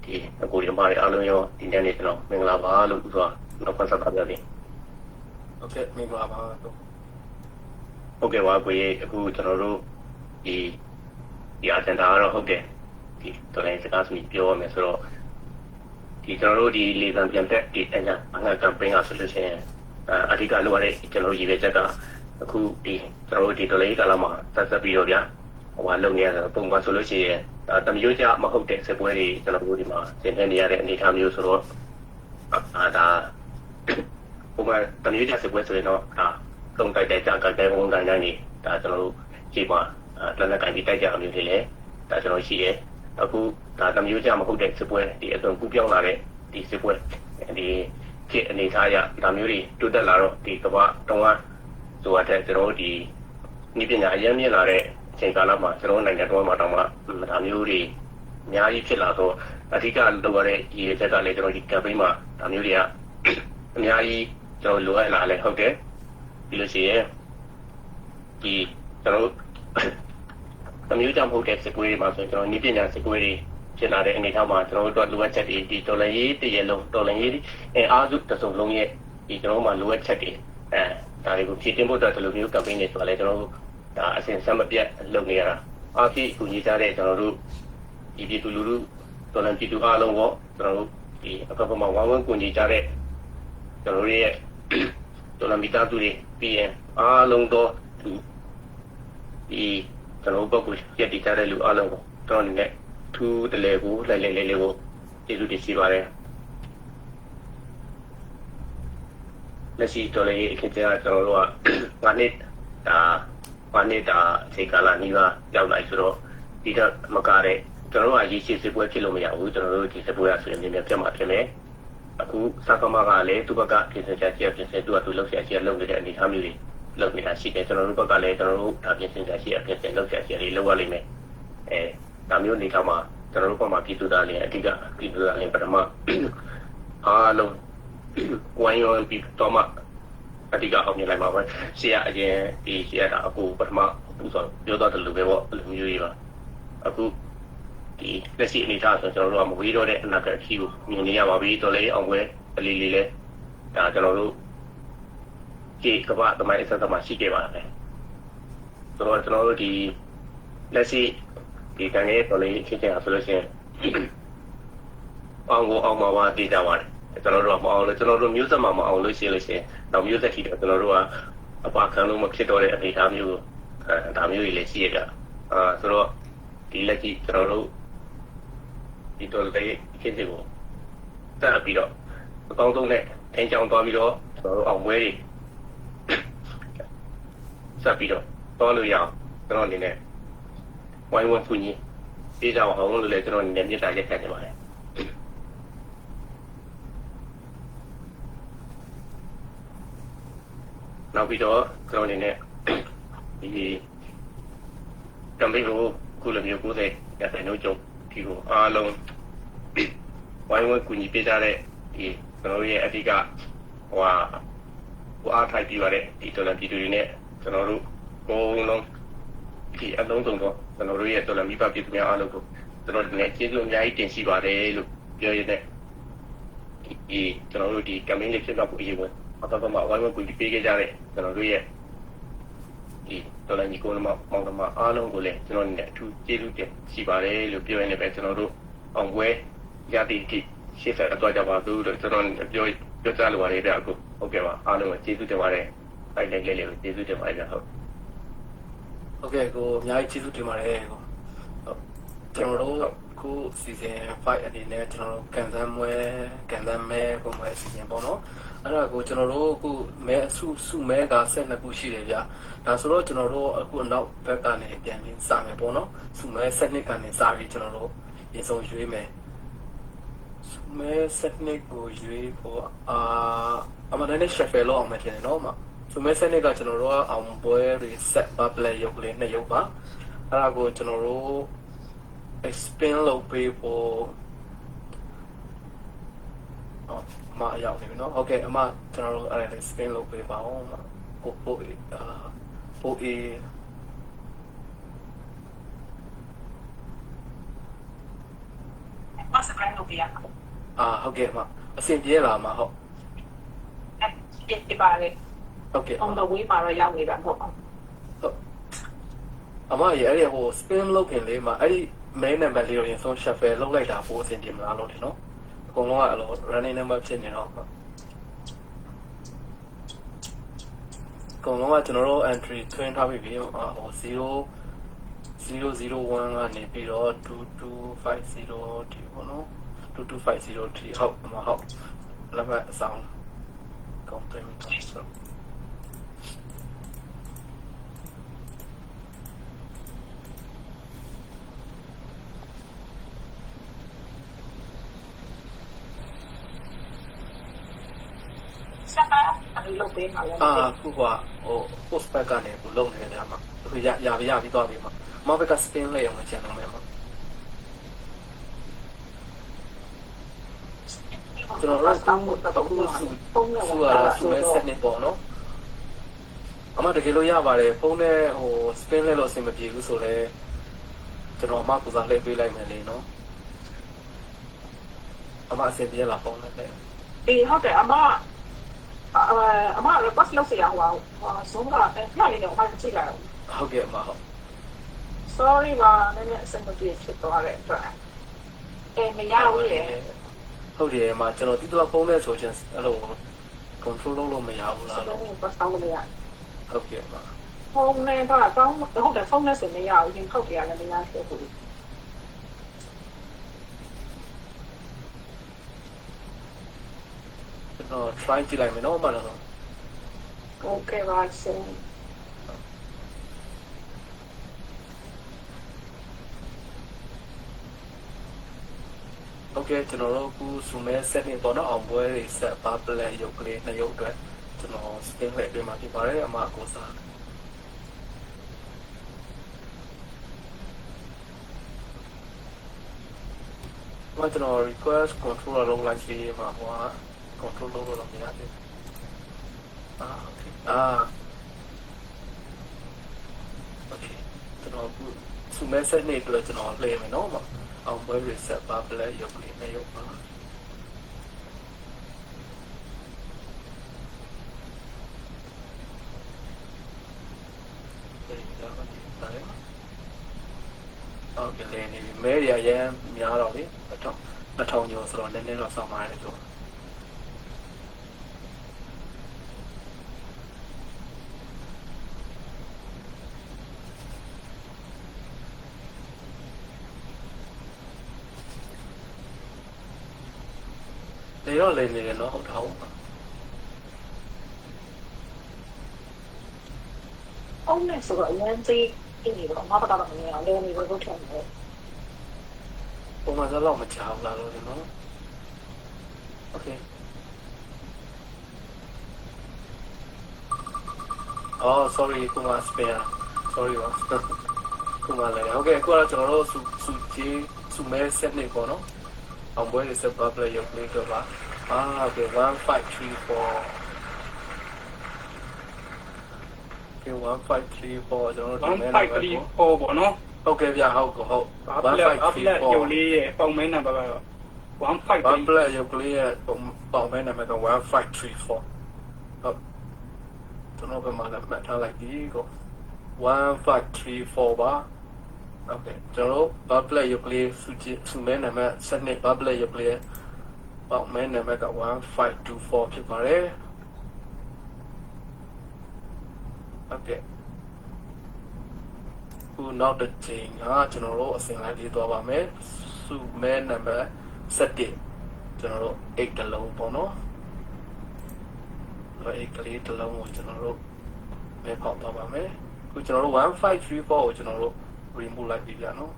ဒီအကူတွေမှာအားလုံးရောဒီနေ့ကျွန်တော်မင်္ဂလာပါလို့ပြောတော့ပတ်သက်ပါဗျာ ဟုတ်ကဲ့မင်္ဂလာပါ ဟုတ်ကဲ့ပါကိုကြီးအခုကျွန်တော်တို့ဒီအဂျန်ဒါကတော့ဟုတ်တယ်ဒီတော်လိုင်းစကားဆိုပြီးပြောရမယ်ဆိုတော့ဒီကျွန်တော်တို့ဒီလေသံပြန်တက်ဒီအညာအငါကမ်ပိန်းကဆိုလို့ရှိရင်အဓိကလိုရတဲ့ကျွန်တော်တို့ရည်ရွယ်ချက်ကအခုဒီကျွန်တော်တို့ဒီတော်လိုင်းကာလမှာဆက်ပြီးတော့ဗျာဟိုလုံနေရတာပုံမှန်ဆိုလို့ရှိရင်တမျိုးကြမဟုတ်တဲ့စပွဲတွေကျွန်တော်တို့ဒီမှာသင်နေရတဲ့အနေအထားမျိုးဆိုတော့ဒါပုံမှန်တမျိုးကြစပွဲဆိုရင်တော့တုံတိုက်တဲ့ကြာကတဲ့ဝန်တိုင်းတိုင်းနေဒါကျွန်တော်တို့ရှေ့မှာလက်နက်ကင်ပြီးတိုက်ကြအမျိုးတွေလည်းဒါကျွန်တော်ရှိရဲအခုဒါတမျိုးကြမဟုတ်တဲ့စပွဲဒီအသွင်ကူးပြောင်းလာတဲ့ဒီစပွဲဒီခေတ်အနေထားရဒါမျိုးတွေတိုးတက်လာတော့ဒီကမ္ဘာတုံးကဆိုအပ်တဲ့ကျွန်တော်တို့ဒီဤပညာအရင်မြင်လာတဲ့အချိန်ကာလမှာကျွန်တော်နိုင်ငံတော်မှာတောင်မှဒါမျိုးတွေအများကြီးဖြစ်လာတော့အဓိကလိုရတဲ့ဒီရက်ကလည်းကျွန်တော်ဒီ campaign မှာဒါမျိုးတွေကအများကြီးကျွန်တော်လိုအပ်လာလဲဟုတ်တယ်ဒီလိုရှိရင်ဒီကျွန်တော်တမျိုးကြောင့်ဟုတ်တဲ့စကွေးတွေမှာဆိုကျွန်တော်ဤပညာစကွေးတွေဖြစ်လာတဲ့အနေအထားမှာကျွန်တော်တို့လိုအပ်ချက်တွေဒီတော်လရေးတရလုံးတော်လရေးအားစုတစ်စုံလုံးရဲ့ဒီကျွန်တော်မှလိုအပ်ချက်တွေဒါတွေကိုဖြည့်တင်ဖို့အတွက်ဒီလိုမျိုး campaign တွေဆိုတာလဲကျွန်တော်တို့ဒါအစဉ်ဆက်မပြတ်လုပ်နေရတာအားဖြင့်ကူညီကြတဲ့ကျွန်တော်တို့ဒီပြည်သူလူထုတော်လန်ပြည်သူအားလုံးကိုကျွန်တော်တို့ဒီအကပ္ပမှာဝမ်းဝန်းကူညီကြတဲ့ကျွန်တော်တို့ရဲ့တော်လန်မိသားစုတွေပြီးရင်အားလုံးတော့ဒီကျွန်တော်ပုဂ္ဂိုလ်ရက်တည်ကြတဲ့လူအားလုံးကိုကျွန်တော်အနေနဲ့ထူးတလဲကိုလိုက်လေးလေးကိုကျေးဇူးတင်ရှိပါတယ်လက်ရှိတော်လေးအခက်အခဲကျွန်တော်တို့က9နှစ်အချိန်ကာလနီးပါးရောက်လာဆိုတော့ဒီတော့မကားတဲ့ကျွန်တော်တို့ကရည်ရှိစပွဲဖြစ်လို့မရဘူးကျွန်တော်တို့ဒီစပွဲရဆိုရင်မြင်ပြတ်မှာဖြစ်မယ်အခုစကားမကလည်းသူ့ဘက်ကပြင်ဆင်ချက်ပြင်ဆင်သူ့လှုပ်ရှားချက်လုပ်နေတဲ့အနေအထားမျိုးတွေလုပ်နေတာရှိတယ်ကျွန်တော်တို့ဘက်ကလည်းကျွန်တော်တို့ဒါပြင်ဆင်ချက်ရှိပြင်ဆင်လုပ်ချက်တွေလုပ်ရလိမ့်မယ်ဒါမျိုးအနေထားမှာကျွန်တော်တို့ဘက်မှာပြည်သူသားလည်းအဓိကပြည်သူသားလည်းပထမအားလုံးဝိုင်းရောပြီးတော့မှအဓိကအောင်မြင်လိုက်ပါပဲရှေ့ရအရင်ဒီရှေ့ရတာအခုပထမဥစားပြောတော့တယ်လို့ပဲပေါ့လူမျိုးကြီးပါအခုဒီလက်ရှိအနေထားဆိုကျွန်တော်တို့ကမဝေးတော့တဲ့အနာဂတ်ကြီးကိုမြင်နေရပါပြီတော်လေးအောင်ပွဲအလေးလေးလဲဒါကျွန်တော်တို့ဒီကမ္ဘာသမိုင်းအစသမရှိခဲ့ပါနဲ့ဆိုတော့ကျွန်တော်တို့ဒီလက်ရှိဒီကံရဲ့တော်လေးဖြစ်ချင်တာဆိုလို့ရှိရင်အောင်မှာပါတည်ကြပါတယ်ကျွန်တော်တို့ကမအောင်လို့ကျွန်တော်တို့မျိုးဆက်မှာမအောင်လို့ရှိလို့ရှိရင်နောက်မျိုးဆက်ထိတော့ကျွန်တော်တို့ကအပါခံလို့မဖြစ်တော့တဲ့အနေအထားမျိုးဒါမျိုးကြီးလည်းရှိရကြဆိုတော့ဒီလက်ကြီးကျွန်တော်တို့ဒီတော်လေးဖြစ်စီကိုတက်ပြီးတော့အကောင်းဆုံးနဲ့ထင်ချောင်းသွားပြီးတော့ကျွန်တော်တို့အောင်ပွဲတွေဆက်ပြီးတော့တော်လို့ရအောင်ကျွန်တော်အနေနဲ့ဝိုင်းဝန်းကူညီပေးကြအောင်လို့လည်းကျွန်တော်အနေနဲ့မြစ်တာရက်ခံနေပါတယ်နောက်ပြီးတော့ကျွန်တော်အနေနဲ့ဒီကံပေးကိုကုလမျိုး90ရာခိုင်နှုန်းကျော်ဒီကိုအားလုံးဝိုင်းဝန်းကူညီပေးကြတဲ့ဒီကျွန်တော်ရဲ့အဓိကဟိုအားထိုက်ပြီးပါတဲ့ဒီတော်လန်ပြည်သူတွေနဲ့ကျွန်တော်တို့အကုန်လုံးဒီအလုံးစုံတော့ကျွန်တော်တို့ရဲ့တော်လန်မိဘပြည်သူများအားလုံးကိုကျွန်တော်တို့လည်းကျေးဇူးအများကြီးတင်ရှိပါတယ်လို့ပြောရတဲ့ဒီကျွန်တော်တို့ဒီ campaign လေးဖြစ်တော့ပုံရေးဝင်အတော့မှဝိုင်းဝန်းကူညီပေးကြတဲ့ကျွန်တော်တို့ရဲ့ဒီတော်လိုင်းကြီးကိုမောင်နှမအားလုံးကိုလည်းကျွန်တော်အနေနဲ့အထူးကျေးဇူးတင်ရှိပါတယ်လို့ပြောရနေပဲကျွန်တော်တို့အောင်ပွဲရသည့်အထိရှေ့ဆက်အသွားကြပါစို့လို့ကျွန်တော်ပြော ပြောကြားလိုပါတယ်ဗျအခုဟုတ်ကဲ့ပါအားလုံးကိုကျေးဇူးတင်ပါတယ်တိုက်လိုက်လေးလေးကိုကျေးဇူးတင်ပါတယ်ဗျဟုတ် ဟုတ်ကဲ့ကိုအများကြီးကျေးဇူးတင်ပါတယ်ကိုဟုတ်ကျွန်တော်တို့ခုစီစဉ်5အနေနဲ့ကျွန်တော်တို့ကန်ဆန်းမဲပုံမှန်စီစဉ်ပေါ့နော်အဲ့ဒါကိုကျွန်တော်တို့အခုမဲစုမဲက12ခုရှိတယ်ဗျဒါဆိုတော့ကျွန်တော်တို့အခုနောက်ဘက်ကနေပြန်ပြီးစမယ်ပေါ့နော်စုမဲ7ကနေစပြီးကျွန်တော်တို့ရေစုံရွေးမယ်စုမဲ7ကိုရွေးဖို့အမှန်တည်း shuffle လောက်အောင်မထင်နဲ့နော်စုမဲ7ကကျွန်တော်တို့အောင်ပွဲတွေ set ပါ play ရုပ်ကလေး2ရုပ်ပါအဲ့ဒါကိုကျွန်တော်တို့ explain လုပ်ပေးဖို့အမရောက်နေပြီနော်ဟုတ်ကဲ့အမကျွန်တော်တို့အဲ့ဒါ explain လုပ်ပေးပါအောင်ပို့အေးမစပိုင်းလုပ်ပြရမှာ ဟုတ်ကဲ့အမအဆင်ပြေလားအမဟုတ် ဒီပါလေ ဟုတ်ကဲ့ on the way မှာတော့ရောက်နေတာပေါ့ အမရဲ့အဲ့ဒီဟို spin လုပ်ခင်လေးမှာအဲ့ဒီ main number လေးကိုရင်ဆုံး shuffle လုပ်လိုက်တာပိုအဆင်ပြေမလားလို့ထင်နော်အကုန်လုံးကအဲ့လို running number ဖြစ်နေတော့အကုန်လုံးကကျွန်တော်တို့ entry ထွင်းထားပြီးပြီဟို001ကနေပြီးတော့2250ဒီပေါ့နော်2250ဒီဟုတ်အမဟုတ်လက်မှတ်အဆောင်ကောင်းတယ်ဆို ဆက်ပါလုပ်ပေးမှာလည်း ခုကဟို post back ကနေကိုလုံနေတယ်မှာအခုရပြီးသွားပြီမှာမောက်ဘက်က spin လေးအောင်ကျန်တော့မယ်မှာကျွန်တော်တို့တောင်းဖို့တော့ခုစုမဲဆက်နေပေါ့နော်အမတကယ်လို့ရပါတယ်ဖုန်းနဲ့ဟို spin လေးလို့အဆင်မပြေဘူးဆိုလဲကျွန်တော်အမကစားလှည့်ပေးလိုက်မယ်လေနော်အမအဆင်ပြေလားဖုန်းနဲ့အေးဟုတ်တယ်အမ request လုပ်စီရဟိုဆုံးကအဲ့မှာလေးတော့ဘာကြည့်လိုက်အောင် ဟုတ်ကဲ့အမဟုတ် sorry ပါနည်းနည်းအဆင်မပြေဖြစ်သွားတဲ့အတွက်မရဘူးလေ ဟုတ်တယ်အမကျွန်တော်ဒီတော့ဖုန်းနဲ့ဆိုချင်းအဲ့လို control လုပ်လို့မရဘူးလား ဆိုတော့ပတ်ဆောင်လို့မရ ဟုတ်ကဲ့အမ ဖုန်းနဲ့တော့တောင်းဟုတ်တယ်ဖုန်းနဲ့ဆိုမရဘူးရင်ဖောက်ပြရတယ်မရဖြစ်ဘူး ကျွန်တော် try ကြည့်လိုက်မယ်နော်မလား okay ပါရှင် ဟုတ်ကဲ့ကျွန်တော်တို့အခုစုမဲ setting ပေါ့နော်အောင်ပွဲတွေ set ပါ play ရုပ်ကလေး2ရုပ်အတွက်ကျွန်တော် spin လေးပြင်မှာဖြစ်ပါတယ်အမကိုစားကျွန်တော် request control လုပ်လိုက်ပြီးမှာဟိုက control လုပ်လို့မရသေးဘူးokay okay ကျွန်တော်အခုစုမဲ set နေအတွက်ကျွန်တော်လှည့်မယ်နော်အောင်ပွဲ reset ပါ play ရုပ်ကလေး2ရုပ်ပါဟုတ်ကဲ့လေနေမဲရရန်များတော့လေ2000ကျော်ဆိုတော့နည်းနည်းတော့ဆောင်းပါတယ်ဆိုလေတော့လေနေတယ်နော်ဟုတ်တော့အောင်နဲ့ဆိုတော့အရင်သေးဒီတော့မပတ်တော့မနေအောင်လည်းနေဖို့ထုတ်တယ်ပုံမှန်စလောက်မချဘူးလားလို့နော်โอเคsorry ခုမှ spare sorry ပါခုမှလည်းဟုတ်ကဲ့အခုတော့ကျွန်တော်တို့စုမဲ set နေပေါ့နော်အောင်ပွဲတွေ set ပါ play ရုပ်လေးတော့ပါโอเค1534ကျွန်တော်တို့ဒီမဲနံပါတ်1534ပေါ့နော်ဟုတ်ကဲ့ဗျဟုတ်1534ရုပ်လေးရဲ့ပုံမဲနံပါတ်ကတော့1 play ရုပ်ကလေးရဲ့ပုံမဲနံပါတ်က1534ဟုတ်ကျွန်တော်ကမှလည်းမှတ်ထားလိုက်ပြီကို1534ပါโอเคကျွန်တော်ဘာ play ရုပ်ကလေးစုမဲနံပါတ်7 ဘာ play ရုပ်ကလေး ပေါက်မဲနံပါတ်က1524ဖြစ်ပါတယ်ဟုတ်ကဲ့ခုနောက်တစ်ချိန်ကကျွန်တော်တို့အစဉ်လိုက်ရေးသွားပါမယ်စုမဲနံပါတ်7ကျွန်တော်တို့8တလုံးပေါ့နော်အဲ့ကလေးတလုံးကိုကျွန်တော်တို့မဲပေါက်သွားပါမယ်ခုကျွန်တော်တို့1534ကိုကျွန်တော်တို့ remove လိုက်ပြီဗျာနော်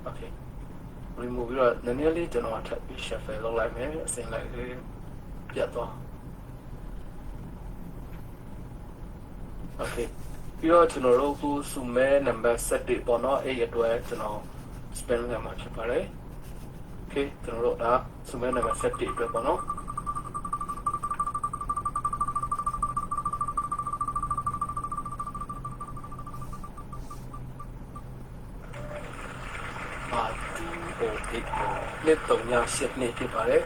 okay remove ပြီးတော့နည်းနည်းလေးကျွန်တော်ထပ်ပြီး shuffle လုပ်လိုက်မယ်အစဉ်လိုက်လေးပြတ်သွား okay ပြီးတော့ကျွန်တော်တို့ခုစုမဲနံပါတ်7ပေါ့နော်အဲ့အတွက်ကျွန်တော် spell ရမှာဖြစ်ပါတယ် okay ကျွန်တော်တို့ဒါစုမဲနံပါတ်7အတွက်ပေါ့နော်လက်တော့ညရှစ်နေဖြစ်ပါတယ်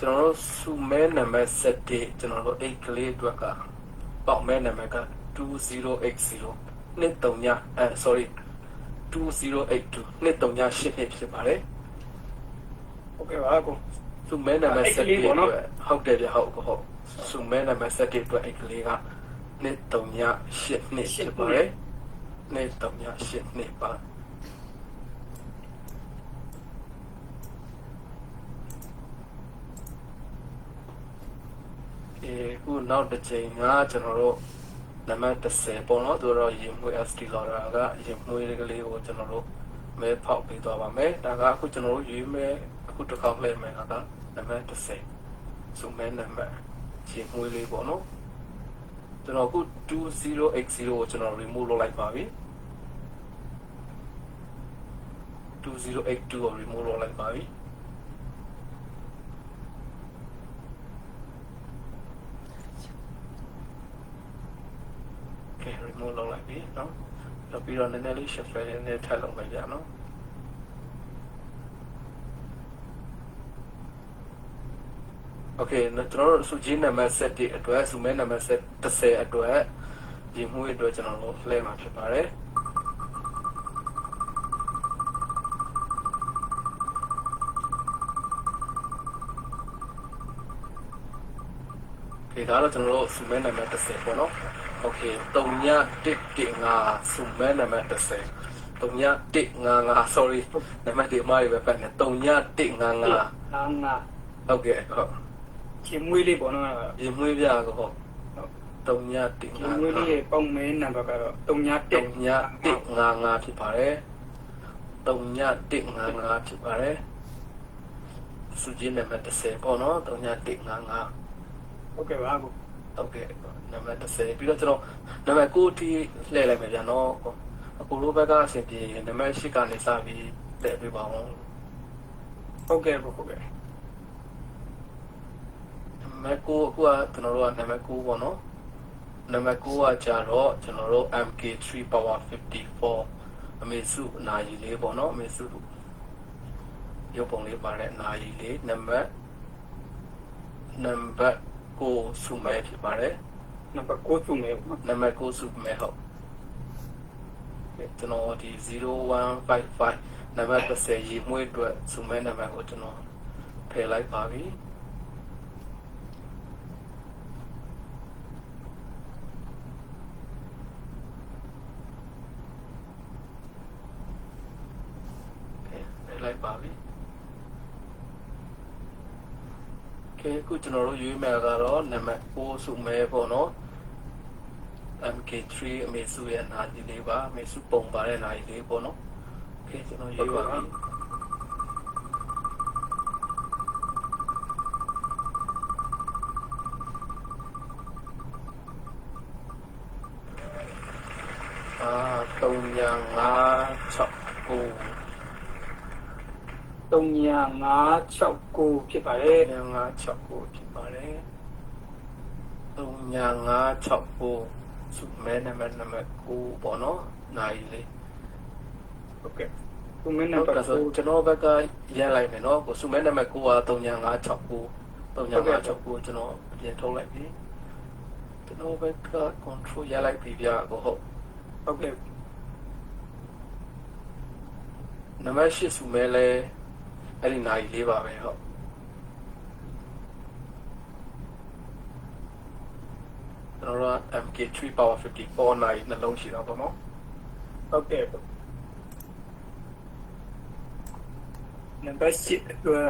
ကျွန်တော်တို့စုမဲနံပါတ်7ကျွန်တော်တို့8ကလေးအတွက်ကပေါက်မဲနံပါတ်က2080နှစ်တော့ညsorry 2082နှစ်တော့ညရှစ်နေဖြစ်ပါတယ် ဟုတ်ကဲ့ပါကို စုမဲနံပါတ်7အတွက်ဟုတ်တယ်ဗျဟုတ်စုမဲနံပါတ်7အတွက်8ကလေးကနှစ်တော့ညရှစ်နေဖြစ်ပါတယ်နှစ်တော့ညရှစ်နေပါခုနောက်တစ်ချိန်ကကျွန်တော်တို့နံပါတ်10ပေါ့နော်သူတော့ရေမွေး SD လော်ဒါကရေမွေးကလေးကိုကျွန်တော်တို့မဲဖောက်ပေးသွားပါမယ်ဒါကအခုကျွန်တော်တို့ရေးမဲအခုတစ်ခေါက်လဲမယ်ကနံပါတ်10စုမဲနံပါတ်ရေမွေးလေးပေါ့နော်ကျွန်တော်အခု2080ကိုကျွန်တော် remove လုပ်လိုက်ပါပြီ2082ကို remove လုပ်လိုက်ပါပြီremove လုပ်လိုက်ပြီเนาะแล้วပြီးတော့နည်းနည်းလေး shuffle နဲ့ထပ်လုပ်လိုက်ကြเนาะ okay ကျွန်တော်တို့စုကြီးနံပါတ်7အတွက်စုမဲနံပါတ်10အတွက်ဒီမှုအတွက်ကျွန်တော်တို့လှည့်မှာဖြစ်ပါတယ်ဒီကတော့ကျွန်တော်တို့စုမဲနံပါတ်10ပေါ့နော် okay 3-1-1-5စုမဲနံပါတ်10 3-1-1-5 sorry နံပါတ်ဒီမှာပဲပတ်နေ3-1-1-5 ငါ ဟုတ်ကဲ့ဟုတ် ချင်းမွေးလေးပေါ့နော် ရေမွေးပြကိုဟုတ်3-1-1-5 ချင်းမွေးလေးရဲ့ပေါင်းမဲနံပါတ်ကတော့3-1-1-5ဖြစ်ပါတယ်3-1-1-5ဖြစ်ပါတယ်စုကြီးနံပါတ်10ပေါ့နော်3-1-1-5ဟုတ်ကဲ့ပါကို ဟုတ်ကဲ့နံပါတ်10ပြီးတော့ကျွန်တော်နံပါတ်9ထိလှည့်လိုက်မယ်ဗျာနော်အခုလိုဘက်ကအဆင်ပြေနံပါတ်10ကနေစပြီးထည့်ပေးပါဦးဟုတ်ကဲ့ဟုတ်ကဲ့နံပါတ်9အခုကကျွန်တော်တို့ကနံပါတ်9ပေါ့နော်နံပါတ်9ကကြတော့ကျွန်တော်တို့ MK3 power 54အမေစုအနာရီလေးပေါ့နော်အမေစုရုပ်ပုံလေးပါတဲ့နာရီလေးနံပါတ်ကိုစုမဲဖြစ်ပါတယ်နံပါတ်9စုမဲနံပါတ်9စုမဲဟုတ်ကျွန်တော်ဒီ0155နံပါတ်30ရေမွေးအတွက်စုမဲနံပါတ်ကိုကျွန်တော်ထည့်လိုက်ပါပြီထည့်လိုက်ပါပြီအခုကျွန်တော်တို့ရွေးမယ်ကတော့နံပါတ်6စုမဲပေါ့နော် MK3 အမေစုရဲ့နာရီလေးပါအမေစုပုံပါတဲ့နာရီလေးပေါ့နော်โอเคကျွန်တော်ရွေးပါပြီ3569ဖြစ်ပါတယ်3569ဖြစ်ပါတယ်3569စုမဲနံပါတ်9ပေါ့နော်နိုင်လေး ဟုတ်ကဲ့စုမဲနံပါတ်ဆိုကျွန်တော်ဘက်ကရလိုက်မယ်နော်စုမဲနံပါတ်9က3569ကျွန်တော်အပြင်ထုတ်လိုက်ပြီကျွန်တော်ဘက်က control ရလိုက်ပြီဗျာကိုဟုတ်ကဲ့ နံပါတ်8စုမဲလဲအဲ့ဒီနိုင်လေးပါပဲဟုတ်ကျွန်တော်တို့ MK3 power 54နိုင်နှလုံးရှိတာပေါ့နော် ဟုတ်ကဲ့နံပါတ်8အတွက်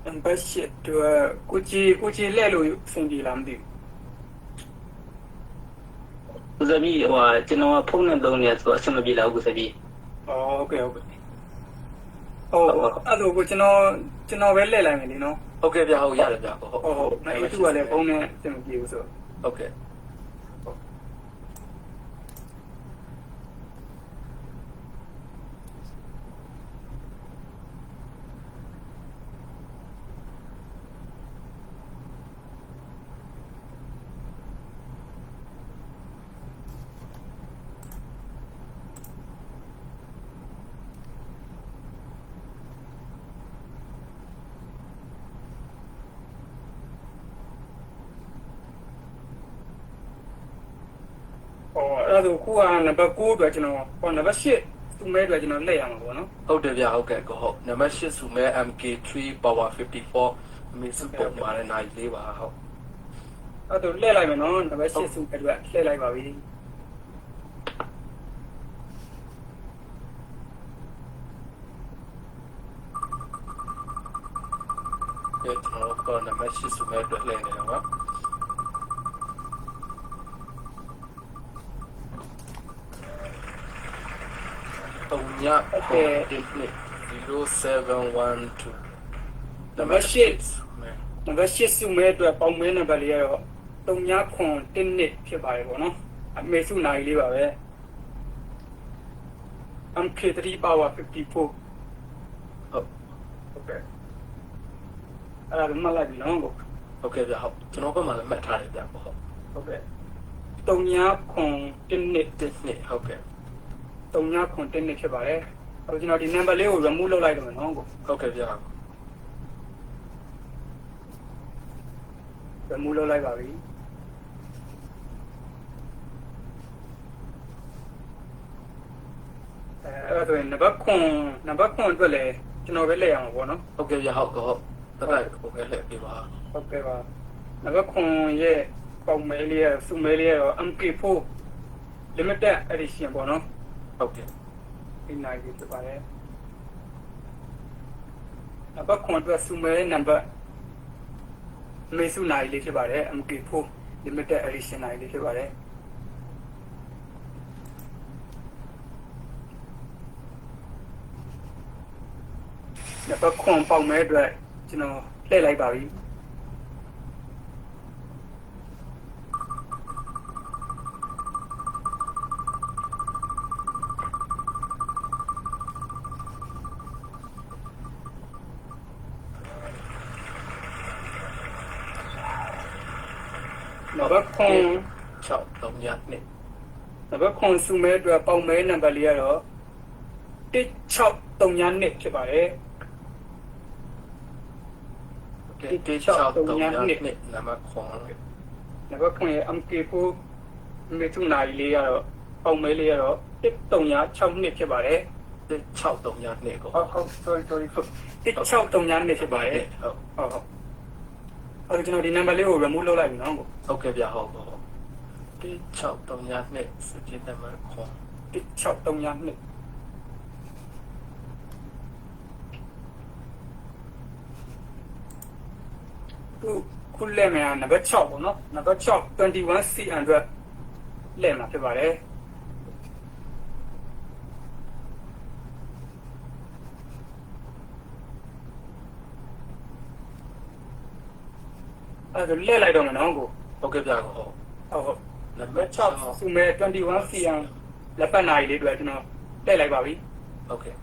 နံပါတ်8အတွက်ကိုကြီးလဲလို့စင်ကြလားမသိဘူး ကိုစပီးဟိုကျွန်တော်ဖုန်းနဲ့သုံးနေဆိုတော့အဆင်မပြေတော့ကိုစပီး ဟုတ်ကဲ့ဟုတ်အဲ့ဒါကိုကျွန်တော်ပဲလဲလိုက်မယ်လေနော် ဟုတ်ကဲ့ဗျဟုတ်ရတယ်ဗျဟုတ် ဟုတ်နိုင်သူကလည်းဖုန်းနဲ့စင်မပြေဘူးဆို ဟုတ်ကဲ့အဲ့ဒါကိုကနံပါတ်9အတွက်ကျွန်တော်ဟောနံပါတ်8သူ့မဲအတွက်ကျွန်တော်လက်ရမှာပေါ့နော် ဟုတ်တယ်ဗျဟုတ်ကဲ့ကိုဟုတ်နံပါတ်8စုမဲ MK3 power 54အမေစုပေါ်မှာလည်းနိုင်လေးပါဟုတ် အဲ့ဒါလက်လိုက်မယ်နော်နံပါတ်8စုအတွက်လှည့်လိုက်ပါပြီ ကျွန်တော်ကနံပါတ်8စုမဲအတွက်လဲနေတာပါတုံည0712နံပါတ်8စုမဲအတွက်ပေါင်းမဲနံပါတ်လေးကတော့3912ဖြစ်ပါတယ်ပေါ့နော်အမေစုနိုင်လေးပါပဲ MK3 power 54ဟုတ်ကဲ့အဲ့ဒါမှလိုက်ပြီနော်ကို ဟုတ်ကဲ့ဗျဟုတ်ကျွန်တော်ဘက်မှာလည်းမှတ်ထားတယ်ဗျဟုတ်ဟုတ်ကဲ့3912နှစ် ဟုတ်ကဲ့3912ဖြစ်ပါတယ်အခုကျွန်တော်ဒီနံပါတ်လေးကို remove လုပ်လိုက်တော့မယ်နော်ကို ဟုတ်ကဲ့ဗျ remove လုပ်လိုက်ပါပြီအဲ့ဒါဆိုရင်နံပါတ်9အတွက်လည်းကျွန်တော်ပဲလက်ရမှာပေါ့နော် ဟုတ်ကဲ့ဗျဟုတ်ဟုတ်ဟုတ်ကဲ့လက်ပြပါ ဟုတ်ကဲ့ပါနံပါတ်9ရဲ့ပေါင်မဲလေးရစုမဲလေးရော MK4 limited edition ပေါ့နော် ဟုတ်ကဲ့ဒီနိုင်ပြီဖြစ်ပါတယ်နံပါတ်9အတွက်စုမဲနံပါတ်မေစုနိုင်လေးဖြစ်ပါတယ် MK4 limited edition နိုင်လေးဖြစ်ပါတယ်နံပါတ်9ပေါင်မဲအတွက်ကျွန်တော်လှည့်လိုက်ပါပြီနံပါတ်9 6 3ညနှစ် နံပါတ်9စုမဲအတွက်ပေါင်မဲနံပါတ်လေးကတော့1632ဖြစ်ပါတယ် ကဲ6 3ညနှစ်နံပါတ်9 နံပါတ်9ရဲ့ MK4 မေထုနိုင်လေးကတော့ပေါင်မဲလေးကတော့1362ဖြစ်ပါတယ်6 3ညနှစ်ကို ဟုတ် sorry 1632ဖြစ်ပါတယ်ဟုတ်အဲ့ကျွန်တော်ဒီနံပါတ်လေးကို remove လုပ်လိုက်ပြီနော်ကို ဟုတ်ကဲ့ဗျဟုတ်ဟုတ်6 3ညနှစ်စကြည့်တယ်မှာခွန်1632ခုလက်မယ်နံပါတ်6ပေါ့နော်နံပါတ်6 21CN အတွက်လက်မှာဖြစ်ပါတယ်အဲ့ဒါလက်လိုက်တော့မယ်နော်ကို ဟုတ်ကဲ့ဗျဟုတ်နံပါတ်6စုမဲ 21CN လက်ပတ်နိုင်လေးတွေ့ကျွန်တော်လက်လိုက်ပါပြီဟုတ်ကဲ့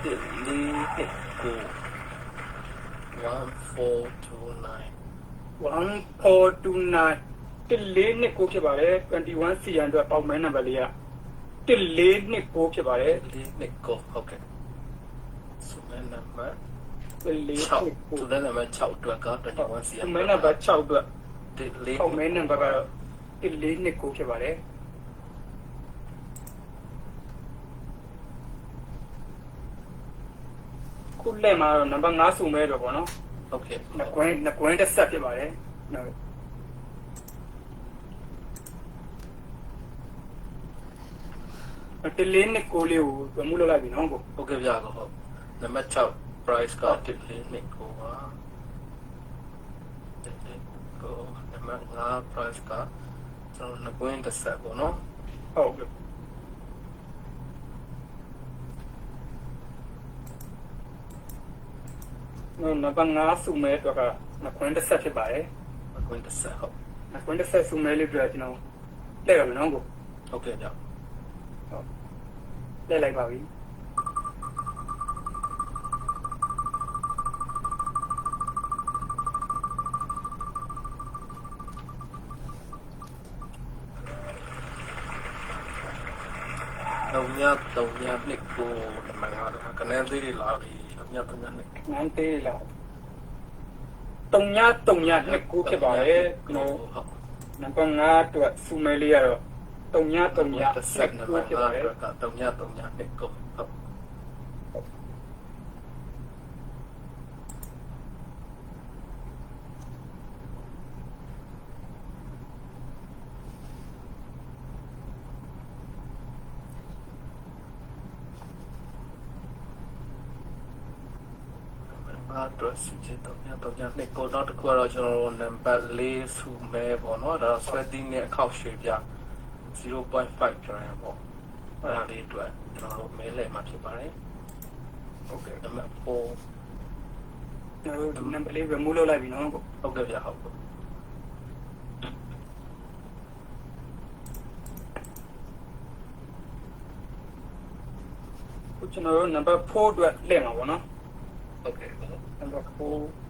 1 4 2 9 1429 1429 1429ဖြစ်ပါတယ်21 CN အတွက်ပေါက်မဲနံပါတ်လေးက1429ဖြစ်ပါတယ် 4 2 9ဟုတ်ကဲ့စုမဲနံပါတ် 1429 စုမဲနံပါတ်6အတွက်က21 CM မဲနံပါတ်6အတွက် 4 ပေါက်မဲနံပါတ်ကတော့1429ဖြစ်ပါတယ်ခုလက်မှာတော့နံပါတ်5စုမဲတော့ပေါ့နော် ဟုတ်ကဲ့ နှစ်ကွင်းတစ်ဆက်ဖြစ်ပါတယ်နော်တလေးနှစ်ကိုလေးကိုဝမှုလုပ်လိုက်ပြီနော်ကို ဟုတ်ကဲ့ဗျာဟုတ်နံပါတ်6 price က1 4 2 9ပါကိုနံပါတ်5 price ကကျွန်တော်နှစ်ကွင်းတစ်ဆက်ပေါ့နော် ဟုတ်ကဲ့နော်နံပါတ်5စုမဲတော့ကနှစ်ကွင်းတစ်ဆက်ဖြစ်ပါတယ် နှစ်ကွင်းတစ်ဆက်ဟုတ် နှစ်ကွင်းတစ်ဆက်စုမဲလေးတွေ့ကျွန်တော်လဲရမယ်နော်ကို ဟုတ်ကဲ့ဗျာ လဲလိုက်ပါပြီတော့ညနှစ်ကိုနံပါတ်5ကနေသေးတွေလာပြီညနှစ် နန်းသေးလားတုံညနှစ်ကိုဖြစ်ပါတယ်နော် ဟုတ် နံပါတ်5အတွက်စုမဲလေးရတော့တုံည တစ်ဆက်နံပါတ် ဖြစ်ပါတယ် 5ကတော့ညနှစ်ကိုဟုတ်တော့စီချတော့ညနှစ်ကိုတော့တခုတော့ကျွန်တော်နံပါတ်4စုမဲပေါ့နော်ဒါဆွဲသီးနဲ့အခောက်ရွှေပြ0.5ကျော်ရပေါ့အဲ့ဒါလေးအတွက်ကျွန်တော်မဲလဲမှာဖြစ်ပါတယ်ဟုတ်ကဲ့နံပါတ်4 ကျွန်တော်တို့နံပါတ်လေးဝမှုလုပ်လိုက်ပြီနော်ကို ဟုတ်ကဲ့ဗျာဟုတ်ကဲ့ ခုကျွန်တော်တို့နံပါတ်4အတွက်လဲမှာပေါ့နော် ဟုတ်ကဲ့ နံပါတ်4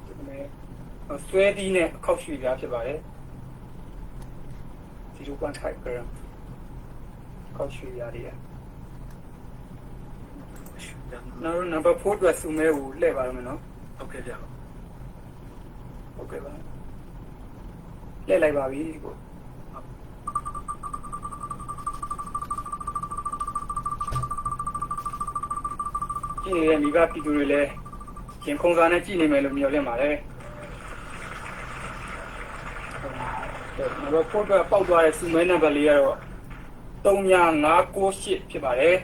ဒီမဲ့ဆွဲသီးနဲ့အခောက်ရွှေပြားဖြစ်ပါတယ်0.5 gram အခောက်ရွှေပြားလေးရနောက်နံပါတ်4အတွက်စုမဲကိုလဲပါရမယ်နော် ဟုတ်ကဲ့ဗျာ ဟုတ်ကဲ့ပါလဲလိုက်ပါပြီကိုကြည့်နေတဲ့မိဘပြည်သူတွေလည်းရင်ခုန်စားနဲ့ကြည့်နေမယ်လို့မျှော်လင့်ပါတယ်နံပါတ်4အတွက်ပေါက်သွားတဲ့စုမဲနံပါတ်လေးကတော့3598ဖြစ်ပါတယ်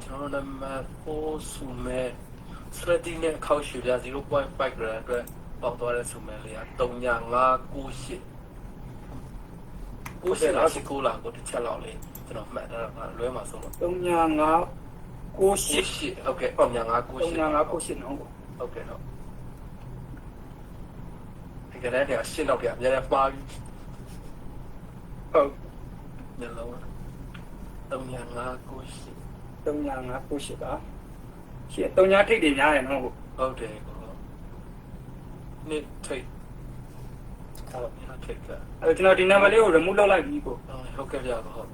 ကျွန်တော်နံပါတ်4စုမဲစရတီနဲ့ခောက်ရွှေပြ0.5 gram အတွက်ပေါက်သွားတဲ့စုမဲလေးက3598ကိုရှိလားကိုလာကိုတစ်ချက်လောက်လေးကျွန်တော်မှတ်ထားတာလွဲမှာဆုံးလို့ 3598 ဟုတ်ကဲ့3598 3598နော်ကို ဟုတ်ကဲ့ဟုတ်ဒီကနေ့ကရှင်းတော့ပြအများကြီးပါပြီ ဟုတ် ညလုံး3598 3598ပါရှင်း3ထိပ်တွေများတယ်နော်ကို ဟုတ်တယ်ကိုနေ့ထိတ်ဟုတ်ညထိတ်က အဲ့တော့ကျွန်တော်ဒီနံပါတ်လေးကို remove လုပ်လိုက်ပြီကို ဟုတ်ကဲ့ဗျာဟုတ်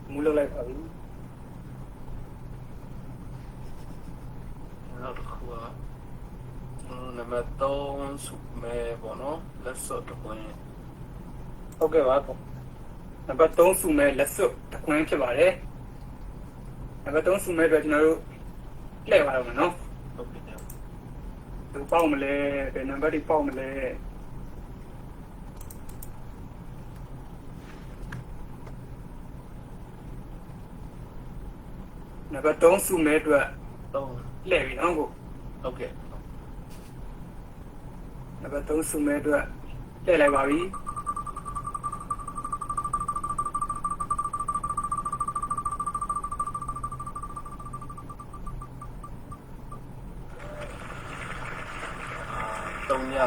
remove လုပ်လိုက်ပါပြီ နောက်တစ်ခုကနံပါတ်3စုမဲပေါ့နော်လက်စော့တစ်ခွင်း ဟုတ်ကဲ့ပါကိုနံပါတ်3စုမဲလက်စွပ်တစ်ခွင်းဖြစ်ပါတယ်နံပါတ်3စုမဲအတွက်ကျွန်တော်တို့လှည့်ပါတော့မယ်နော် ဟုတ်ကဲ့ဗျာ ဘယ်ပေါက်မလဲဘယ်နံပါတ်တွေပေါက်မလဲနံပါတ်3စုမဲအတွက် 3 လှည့်ပြီနော်ကို ဟုတ်ကဲ့ နံပါတ်3စုမဲအတွက်လှည့်လိုက်ပါပြီ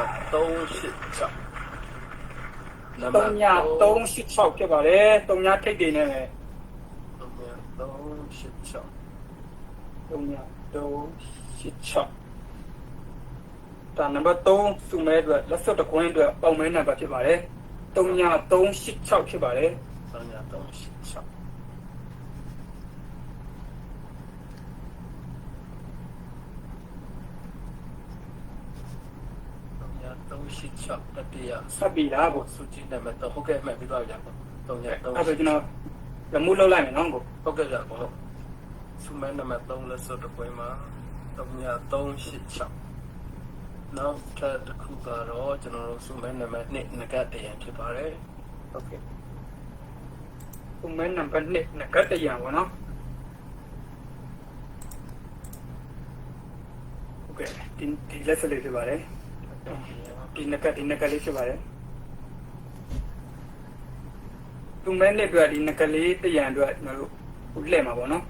386 နံပါတ် 386ဖြစ်ပါတယ်3ထိတ်တွေနဲ့ပဲ 386 386ဒါနံပါတ်3စုမဲအတွက်လက်စွပ်တစ်ခွင်းအတွက်ပေါင်မဲနံပါတ်ဖြစ်ပါတယ်386ဖြစ်ပါတယ် 386 386တတိယ ဆက်ပြီးလားကို စုကြည့်နံပါတ်ဟုတ်ကဲ့မှတ်ပြီးတော့ကြာပေါ့3 အဲ့ဒါကျွန်တော်ရမှုလောက်လိုက်မယ်နော်ကို ဟုတ်ကဲ့ကြာပေါ့စုမဲနံပါတ်3လက်စွပ်တစ်ခွင်းမှာ386နောက်တစ်ခုကတော့ကျွန်တော်တို့စုမဲနံပါတ်2ငကတ်တရံဖြစ်ပါတယ် ဟုတ်ကဲ့စုမဲနံပါတ်2ငကတ်တရံပေါ့နော်ဟုတ်ကဲ့ဒီလက်စွပ်လေးဖြစ်ပါတယ်ဒီငကတ်လေးဖြစ်ပါတယ်သူမဲနဲ့အတွက်ဒီငကလေးတရံအတွက်ကျွန်တော်တို့လှည့်မှာပေါ့နော်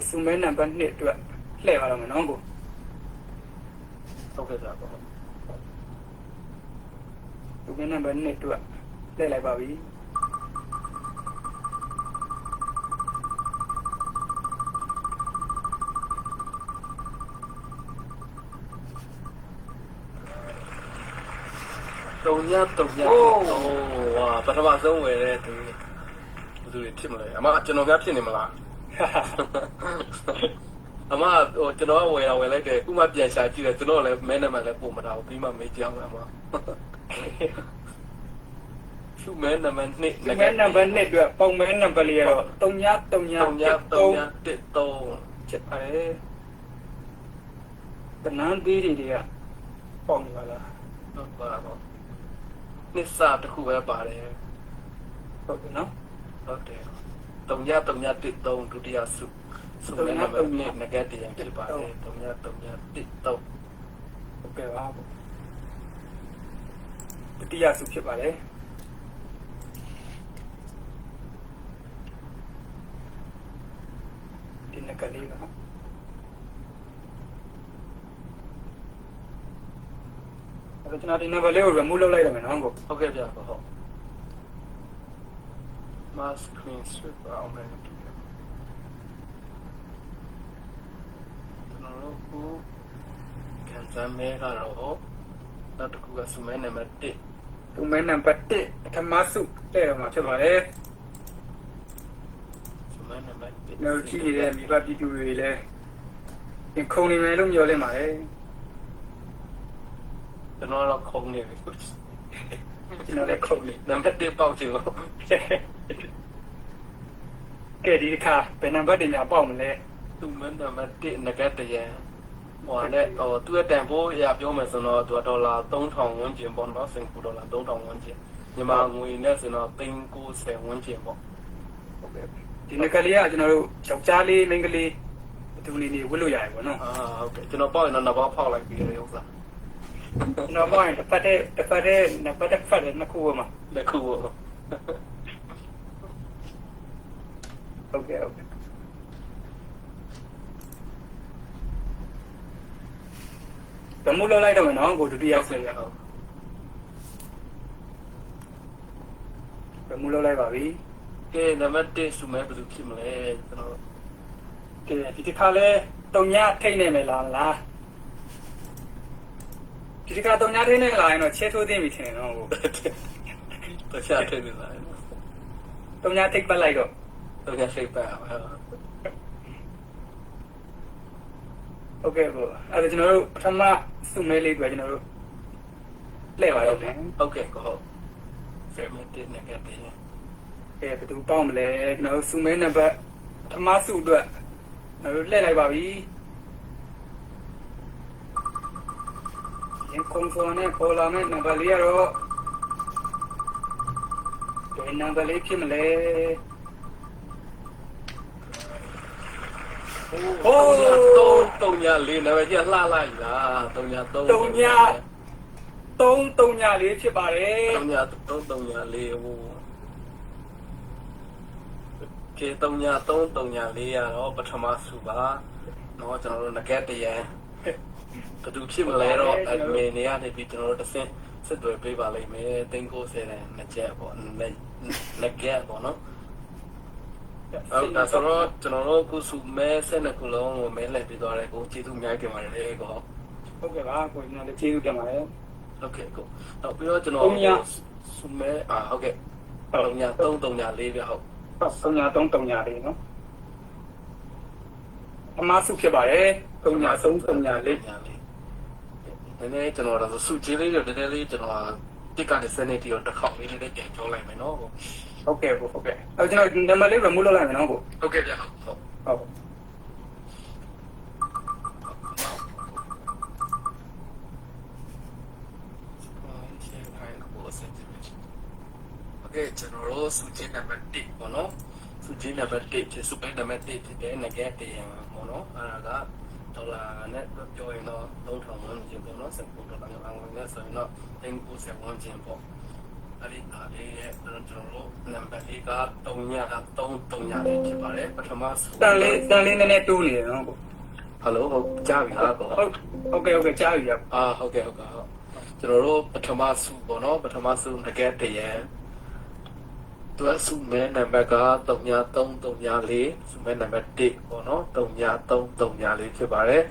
စုမဲနံပါတ်2အတွက်လှည့်ပါတော့မယ်နော်ကို ဟုတ်ကဲ့ကြာပေါ့ စုမဲနံပါတ်2အတွက်လှည့်လိုက်ပါပြီ3ဝါပထမဆုံးဝယ်တဲ့သူဘယ်သူတွေဖြစ်မလဲအမကျွန်တော်များဖြစ်နေမလားအမဟိုကျွန်တော်ကဝယ်လိုက်တယ်ခုမှပြန်ရှာကြည့်တယ်ကျွန်တော်လည်းမဲနံပါတ်လည်းပုံမထားဘူးပြီးမှမေးကြအောင်အမရှုမဲနံပါတ်2 မဲနံပါတ်2အတွက်ပုံမဲနံပါတ်လေးကတော့3 ချက်ပါတယ်တနန်းသေးတွေကပေါက်နေပါလား ဟုတ်ပါတော့နှစ်စာတစ်ခုပဲပါတယ် ဟုတ်ကဲ့နော် ဟုတ်တယ်3 ဒုတိယစုမဲနံပါတ်2ငကတ်တရံဖြစ်ပါတယ်3 ဟုတ်ကဲ့ပါဒုတိယစုဖြစ်ပါတယ်ဒီနကလေးကအဲ့တော့ကျွန်တော်ဒီနံပါတ်လေးကို remove လုပ်လိုက်ရမယ်နော်ကို ဟုတ်ကဲ့ဗျာဟုတ် mask screen strip အောင်မယ်ကျွန်တော်တို့ကိုကန်ဆယ်မဲကတော့နောက်တစ်ခုကစုမဲနံပါတ်1 သူမဲနံပါတ်1ပထမစုတဲ့တော့မှာဖြစ်ပါတယ် စုမဲနံပါတ်1 နောက်ကြည့်နေတဲ့မိဘပြည်သူတွေလည်းဒီခုံနေမယ်လို့မျှော်လင့်ပါတယ် ကျွန်တော်တော့ခုံနေပြီ ကျွန်တော်လည်းခုံနေ နံပါတ်1ပေါက်ချင်လို့ ကဲဒီတစ်ခါဘယ်နံပါတ်တွေများပေါက်မလဲ စုမဲနံပါတ်1ငကတ်တရံဟိုနဲ့ဟိုသူ့ရဲ့တန်ဖိုးအရာပြောမယ်ဆိုတော့သူကဒေါ်လာ3000ဝန်းကျင်ပေါ့နော်စင်ကာပူဒေါ်လာ3000ဝန်းကျင်မြန်မာငွေနဲ့ဆိုတော့390ဝန်းကျင်ပေါ့ ဟုတ်ကဲ့ဒီနကလေးကကျွန်တော်တို့ယောက်ျားလေးမိန်းကလေးဘယ်သူလေးနေဝတ်လို့ရတယ်ပေါ့နော် ဟုတ်ကဲ့ကျွန်တော်ပေါက်ရင်တော့နှစ်ပေါက်ဖောက်လိုက်ပြီးရဥစ္စာ ကျွန်တော်ပေါက်ရင်တစ်ဖက်တဲ့နှစ်ဖက်တဲ့နှစ်ခုပါမှာ လက်ခုပေါ့ ဟုတ်ကဲ့ဗမှုလောက်လိုက်တော့မယ်နော်ကိုဒုတိယဆင်းရအောင်ဗမှုလောက်လိုက်ပါပြီ ကဲနံပါတ်1စုမဲဘယ်သူဖြစ်မလဲကျွန်တော် ကဲဒီတစ်ခါလဲတုံညထိတ်နေမယ်လားဒီတစ်ခါတုံညထိတ်နေလာရင်တော့ချဲထိုးသိပြီထင်တယ်နော်ကို တခြားထည့်နေလား တုံညထိတ်ပတ်လိုက်တော့ တော့ရရှိပါဟုတ် ဟုတ်ကဲ့ကိုအဲ့ဒါကျွန်တော်တို့ပထမစုမဲလေးတွေ့ကျွန်တော်တို့လှည့်ပါတော့မယ် ဟုတ်ကဲ့ကိုဟုတ်ဆယ်မိနစ်နဲ့ကတည်းက ဘယ်သူပေါက်မလဲကျွန်တော်တို့စုမဲနံပါတ်ပထမစုအတွက်ကျွန်တော်တို့လှည့်လိုက်ပါပြီရင်ကွန်ဖုန်းနဲ့ပေါ်လာမယ့်နံပါတ်လေးကတော့ဘယ်နံပါတ်လေးဖြစ်မလဲဟို3ည4နာမည်ကြီးလှလိုက်လား3ည3 3ညလေးဖြစ်ပါတယ် 3ည3 3ည4ဟို ကဲ3-3-3-4ရတော့ပထမစုပါနော်ကျွန်တော်တို့ငကက်တရန်ဘယ်သူဖြစ်မလဲတော့ admin တွေကနေပြီးကျွန်တော်တို့တစ်ဆင့်စစ်တွေပေးပါလိမ့်မယ်390တန်ငကြက်ပေါ့ငကက်ပေါ့နော်ဟုတ်ဒါဆိုတော့ကျွန်တော်တို့ကုစုမဲ12ခုလုံးကိုမဲလှည့်ပြီးသွားတယ်ကိုကျေးဇူးအများကြီးတင်ပါတယ်လေကို ဟုတ်ကဲ့ပါကိုကျွန်တော်လည်းကျေးဇူးတင်ပါတယ် ဟုတ်ကဲ့ကိုနောက်ပြီးတော့ကျွန်တော်စုမဲဟုတ်ကဲ့3-3-4ပြဟုတ် 3-3-3လေးနော်အမစုဖြစ်ပါတယ်3-3-3လေး နည်းနည်းကျွန်တော်တော့စုချင်းလေးတွေနည်းနည်းလေးကျွန်တော်တစ်ကနေစနေတီကိုတစ်ခေါက်လေးနည်းနည်းပြန်ပြောလိုက်မယ်နော် ဟုတ်ကဲ့ဟုတ်ကဲ့အဲ့ကျွန်တော်နံပါတ်လေး remove လုပ်လိုက်မယ်နော်ကို ဟုတ်ကဲ့ဗျဟုတ် ဟုတ်ကဲကျွန်တော်တို့စုချင်းနံပါတ်1ပေါ့နော်စုချင်းနံပါတ်1ဖြစ်စုပိုင်းနံပါတ်1ဖြစ်တဲ့ငကက်တရံပေါ့နော်အဲ့ဒါကဒေါ်လာနဲ့ပြောရင်တော့3000ဝန်းကျင်ပေါ့နော်$10လောက်နဲ့ဆိုရင်တော့$90ဝန်းကျင်ပေါ့အဲ့ဒီအားလေးရဲ့ကျွန်တော်တို့နံပါတ်လေးက300လေးဖြစ်ပါတယ်ပထမစု တန်လေးနည်းနည်းတိုးနေတယ်နော်ကို ဟယ်လိုဟုတ်ကြားပြီလားကို ဟုတ်ကဲ့ကြားပြီရ ဟုတ်ကဲ့ကျွန်တော်တို့ပထမစုပေါ့နော်ပထမစုငကက်တရံသူကစုမဲနံပါတ်က3-3-3-4စုမဲနံပါတ်1ပေါ့နော်3-3-3-4ဖြစ်ပါတယ်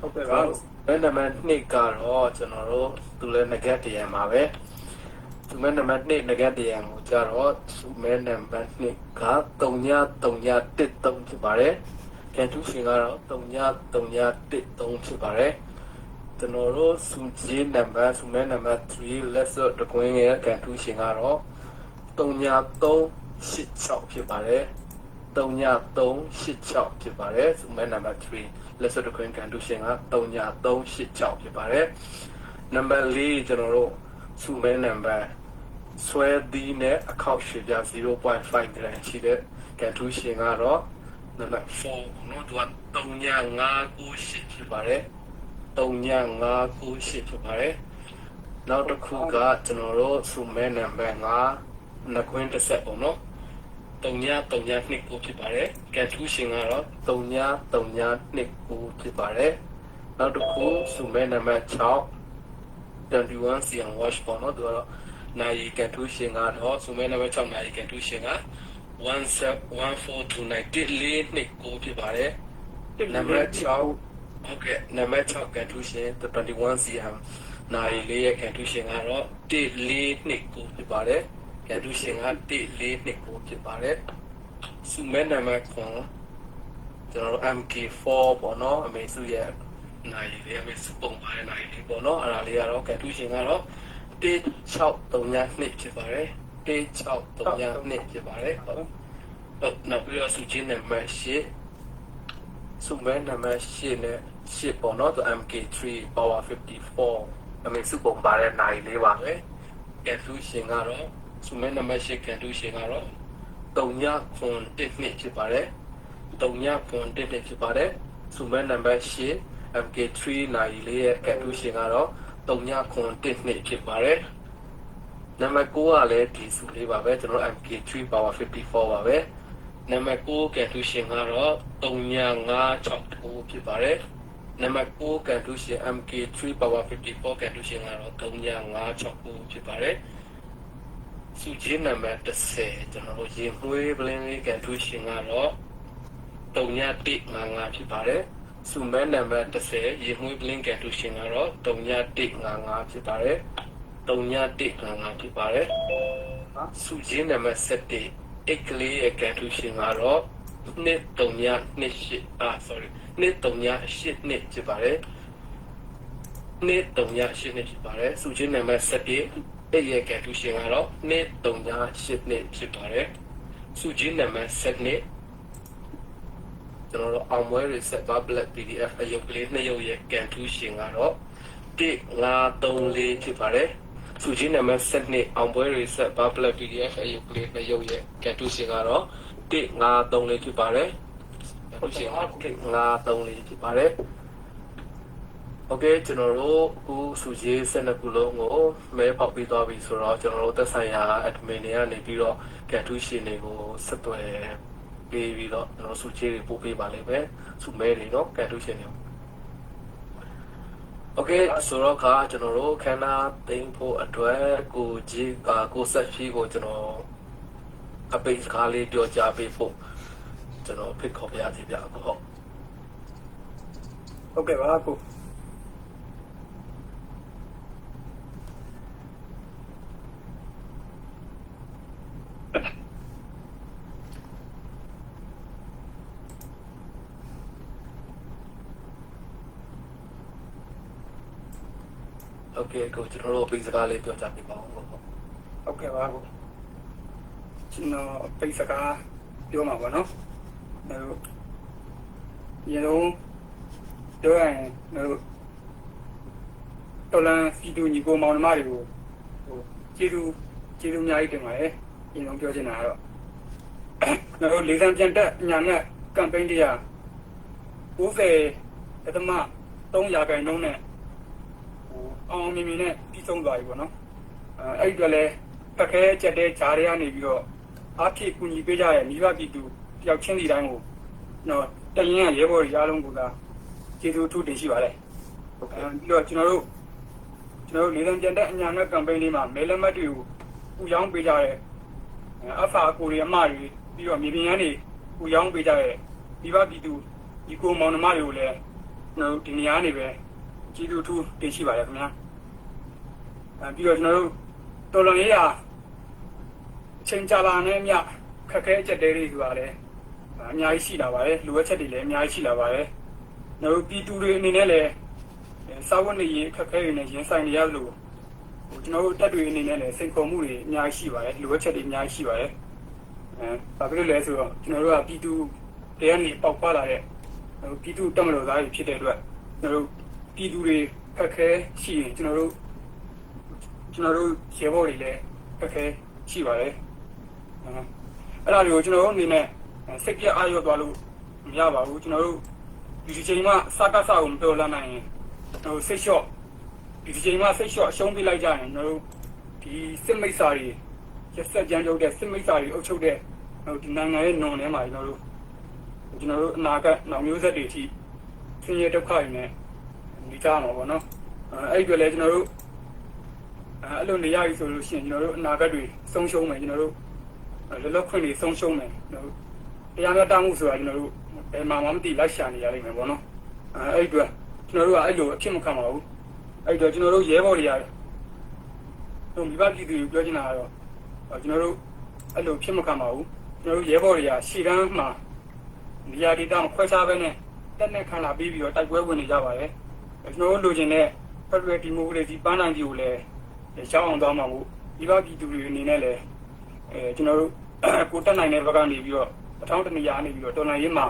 ဟုတ်ကဲ့ပါ မဲနံပါတ်2ကတော့ကျွန်တော်တို့သူလည်းငကက်တရံပါပဲစုမဲနံပါတ်2ငကက်တရံကိုကြတော့စုမဲနံပါတ်2က3-3-1-3ဖြစ်ပါတယ်ကန်တူးရှင်ကတော့3-3-1-3ဖြစ်ပါတယ်ကျွန်တော်တို့စုချင်းနံပါတ်စုမဲနံပါတ်3လက်စော့တကွင်းရဲ့ကန်တူးရှင်ကတော့3-3-8-6ဖြစ်ပါတယ်3-3-8-6ဖြစ်ပါတယ်စုမဲနံပါတ်3လက်စော့တကွင်းကန်တူးရှင်က3-3-8-6ဖြစ်ပါတယ်နံပါတ်4ကျွန်တော်တို့စုမဲနံပါတ်ဆွဲသီးနဲ့အခောက်ရွှေပြ 0.5 gram ရှိတဲ့ကန်တူးရှင်ကတော့နံပါတ်4နော်သူက3-5-9-8ဖြစ်ပါတယ်3-5-9-8ဖြစ်ပါတယ်နောက်တစ်ခုကကျွန်တော်တို့စုမဲနံပါတ်5နှခွင်းတစ်ဆက်ပေါ့နော်3-3-2-9ဖြစ်ပါတယ်ကန်တူးရှင်ကတော့3-3-2-9ဖြစ်ပါတယ်နောက်တစ်ခုစုမဲနံပါတ်6 21 cm wash ပေါ့နော်သူကတော့နိုင်ကန်တူးရှင်ကတော့စုမဲနံပါတ်6နိုင်ကန်တူးရှင်က1429142ဖြစ်ပါတယ်နံပါတ်6ဟုတ်ကဲ့နံပါတ်6ကန်တူးရှင်21 cm နိုင်လေးရဲ့ကန်တူးရှင်ကတော့1429ဖြစ်ပါတယ်ကန်တူးရှင်က1429ဖြစ်ပါတယ်စုမဲနံပါတ်9ကျွန်တော်တို့ MK4 ပေါ့နော်အမေစုရဲ့နိုင်လေးအမေစုပုံပါတဲ့နိုင်လေးပေါ့နော်အဲ့ဒါလေးကတော့ကန်တူးရှင်ကတော့1632ဖြစ်ပါတယ်1632ဖြစ်ပါတယ်ဟုတ်နောက်ပြီးတော့စုချင်းနံပါတ်8စုမဲနံပါတ်8နဲ့8ပေါ့နော်သူ MK3 power 54အမေစုပုံပါတဲ့နိုင်လေးပါပဲကန်တူးရှင်ကတော့စုမဲနံပါတ်8ကန်တူးရှင်ကတော့3-9-1-2ဖြစ်ပါတယ်3-9-1-2ဖြစ်ပါတယ်စုမဲနံပါတ်8 MK3 နိုင်လေးရဲ့ကန်တူးရှင်ကတော့3-9-1-2ဖြစ်ပါတယ်နံပါတ်9ကလည်းဒီစုလေးပါပဲကျွန်တော် MK3 power 54ပါပဲနံပါတ်9ကန်တူးရှင်ကတော့3-5-6-9ဖြစ်ပါတယ်နံပါတ်9ကန်တူးရှင် MK3 power 54ကန်တူးရှင်ကတော့3-5-6-9ဖြစ်ပါတယ်စုချင်းနံပါတ်10ကျွန်တော်တို့ရင်မွေးပလင်းလေးကန်တူးရှင်ကတော့3-1-5-5ဖြစ်ပါတယ်စုမဲနံပါတ်10ရင်မွေးပလင်းကန်တူးရှင်ကတော့3-1-5-5ဖြစ်ပါတယ်3-1-5-5ဖြစ်ပါတယ်စုချင်းနံပါတ်7အိတ်ကလေးရဲ့ကန်တူးရှင်ကတော့2-3-2-8 sorry 2-3-8-2ဖြစ်ပါတယ်2-3-8-2ဖြစ်ပါတယ်စုချင်းနံပါတ်7အိတ်ရဲ့ကန်တူးရှင်ကတော့2-3-8-2ဖြစ်ပါတယ်စုချင်းနံပါတ်7ကျွန်တော်တို့အောင်ပွဲတွေဆက်ပါ black PDF အယုတ်ကလေး2ရုပ်ရဲ့ကန်တူးရှင်ကတော့1-5-3-4ဖြစ်ပါတယ်စုချင်းနံပါတ်7အောင်ပွဲတွေဆက်ပါ black PDF အယုတ်ကလေး2ရုပ်ရဲ့ကန်တူးရှင်ကတော့1-5-3-4ဖြစ်ပါတယ်ဟုတ်ရှင်1-5-3-4ဖြစ်ပါတယ်โอเคကျွန်တော်တို့အခုစုကြီး12ခုလုံးကိုမဲပေါက်ပြီးသွားပြီဆိုတော့ကျွန်တော်တို့သက်ဆိုင်ရာ admin တွေကနေပြီးတော့ကန်တူးရှင်တွေကိုဆက်သွယ်ပ ပေးပြီးတော့ကျွန်တော်စုချေးတွေပို့ပေးပါလိမ့်မယ်စုမဲတွေနော်ကန်တူရှင်တွေโอเคဆိုတော့ခါကျွန်တော်တို့ခန္ဓာသိမ်းဖို့အတွက်ကိုကြီးကိုဆက်ဖြီးကိုကျွန်တော်အပိတ်စကားလေးပြောကြားပေးဖို့ကျွန်တော်ဖိတ်ခေါ်ပြရစီဗျဟုတ် ဟုတ်ကဲ့ပါကို โอเคကိုကျွန်တော်တို့ပိတ်စကားလေးပြောကြားပေးပါဦးဟုတ် ဟုတ်ကဲ့ပါကိုကျွန်တော်ပိတ်စကားပြောမှာပါနော်ရေလုံးပြောရင်တော်လန်စီတူညီကိုမောင်နှမတွေကိုကျေးဇူးအများကြီးတင်ပါတယ်ရေလုံးပြောချင်တာကတော့ကျွန်တော်လေးစံပြန်တက်ညာနဲ့ကမ်ပိန်းတရား90.3%နဲ့အောင်မြင်နဲ့ပြီးဆုံးသွားပြီပေါ့နော်အဲ့ဒီတော့လည်းတက်ခဲကြက်တဲ့ဂျားတွေကနေပြီးတော့အားဖြည့်ကူညီပေးကြတဲ့မိဘပြည်သူတယောက်ချင်းစီတိုင်းကိုတော့တရင်ကရဲဘော်တွေအားလုံးကကျေးဇူးထူးတင်ရှိပါတယ်ပြီးတော့ကျွန်တော်တို့လေးစံပြန်တဲ့အညာနဲ့ကမ်ပိန်းလေးမှာမဲလက်မှတ်တွေကိုပူရောင်းပေးကြတဲ့အဖာကိုရီအမတွေပြီးတော့မြေပြင်ရန်တွေပူရောင်းပေးကြတဲ့မိဘပြည်သူဒီကိုမောင်နှမတွေကိုလည်းကျွန်တော်တို့ဒီနေရာနေပဲကျေးဇူးထူးတင်ရှိပါတယ်ခင်ဗျာပြီးတော့ကျွန်တော်တို့တော်တော်လေးအချိန်ကြာလာနဲ့မြခက်ခဲကြက်တဲတွေဆိုတာလည်းအများကြီးရှိလာပါတယ်လိုအပ်ချက်တွေလည်းအများကြီးရှိလာပါတယ်ကျွန်တော်တို့ပြည်သူတွေအနေနဲ့လည်းစာဝတ်နေရေးခက်ခဲတွေနဲ့ရင်ဆိုင်နေရလို့ကျွန်တော်တို့တက်တွေအနေနဲ့လည်းစိန်ခေါ်မှုတွေအများကြီးရှိပါတယ်လိုအပ်ချက်တွေအများကြီးရှိပါတယ်ဘာဖြစ်လို့လဲဆိုတော့ကျွန်တော်တို့ကပြည်သူတွေကနေပေါက်ဖွာလာတဲ့ပြည်သူတက်မလို့သားတွေဖြစ်တဲ့အတွက်ကျွန်တော်တို့ပြည်သူတွေခက်ခဲရှိရင်ကျွန်တော်တို့ရေဘော်တွေလည်းခက်ခဲရှိပါတယ်အဲ့ဒါတွေကိုကျွန်တော်တို့အနေနဲ့စိတ်ပြအားရသွားလို့မရပါဘူးကျွန်တော်တို့ဒီချိန်မှာစကားကိုမတော်လာနိုင်ရင်ကျွန်တော်စိတ်လျှော့ဒီချိန်မှာစိတ်လျှော့အရှုံးပေးလိုက်ကြရင်ကျွန်တော်တို့ဒီစစ်မိတ်စာတွေရက်ဆက်ကြမ်းကြုတ်တဲ့စစ်မိတ်စာတွေအုပ်ချုပ်တဲ့ဒီနိုင်ငံရဲ့နွန်ထဲမှာကျွန်တော်တို့အနာဂတ်နောက်မျိုးဆက်တွေအထိဆင်းရဲဒုက္ခတွေနဲ့နေကြမှာပေါ့နော်အဲ့ဒီတွေလည်းကျွန်တော်တို့အဲ့လိုနေရပြီဆိုလို့ရှိရင်ကျွန်တော်တို့အနာဂတ်တွေဆုံးရှုံးမယ်ကျွန်တော်တို့လောလောခွင့်တွေဆုံးရှုံးမယ်ကျွန်တော်တို့တရားမျှတမှုဆိုတာကျွန်တော်တို့ဘယ်မှာမှမသိလိုက်ရှာနေရလိမ့်မယ်ပေါ့နော်အဲ့ဒီတွေကျွန်တော်တို့ကအဲ့လိုအဖြစ်မခံပါဘူးအဲ့ဒီတော့ကျွန်တော်တို့ရဲဘော်တွေရတယ်တို့မိဘပြည်သူတွေပြောချင်တာကတော့ကျွန်တော်တို့အဲ့လိုဖြစ်မခံပါဘူးကျွန်တော်တို့ရဲဘော်တွေကရှေ့တန်းမှာနေရာဒေသမခွဲခြားပဲနဲ့တက်နဲ့ခံလာပြီးတော့တိုက်ပွဲဝင်နေကြပါတယ်ကျွန်တော်တို့လိုချင်တဲ့ Federal Democracy ပန်းနိုင်ကြီးကိုလည်းရှောင်းအောင်သွားမှာမို့ဒီဘပြည်သူတွေအနေနဲ့လည်းကျွန်တော်တို့ကိုတက်နိုင်တဲ့ဘက်ကနေပြီးတော့အထောက်တနေရာနေပြီးတော့တော်လိုင်းရေးမှာ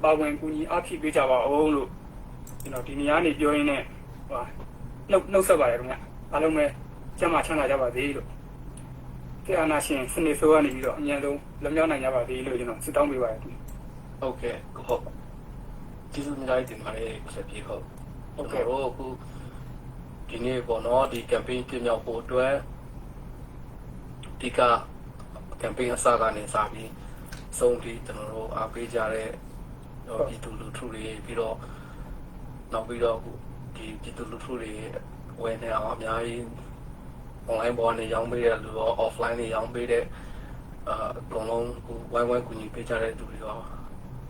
ပါဝင်ကူညီအားဖြည့်ပေးကြပါအောင်လို့ကျွန်တော်ဒီနေရာနေပြောရင်းနဲ့နှုတ်ဆက်ပါတယ်ခင်ဗျအားလုံးပဲကျမ်းမာချမ်းသာကြပါစေလို့ကျေးအာနာရှင်စနေဆိုးကနေပြီးတော့အများဆုံးလွန်မြောက်နိုင်ကြပါစေလို့ကျွန်တော်ဆုတောင်းပေးပါတယ်ဟုတ်ကဲ့ဟုတ်ကျေးဇူးများကြီးတင်ပါတယ်ဆက်ပြီးဟုတ်ဟုတ်ကဲ့အခုဒီနေ့ပေါ့နော်ဒီ campaign ပြမြောက်ဖို့အတွက်ဒီက campaign အစကနေစပြီးဆုံးပြီးကျွန်တော်တို့အားပေးကြတဲ့ပြည်သူလူထုတွေပြီးတော့နောက်ပြီးတော့ဒီပြည်သူလူထုတွေဝယ်နေအောင်အများကြီး online ပေါ်နေရောင်းပေးတဲ့လူရော offline နေရောင်းပေးတဲ့အကုန်လုံးဝိုင်းဝန်းကူညီပေးကြတဲ့သူတွေရော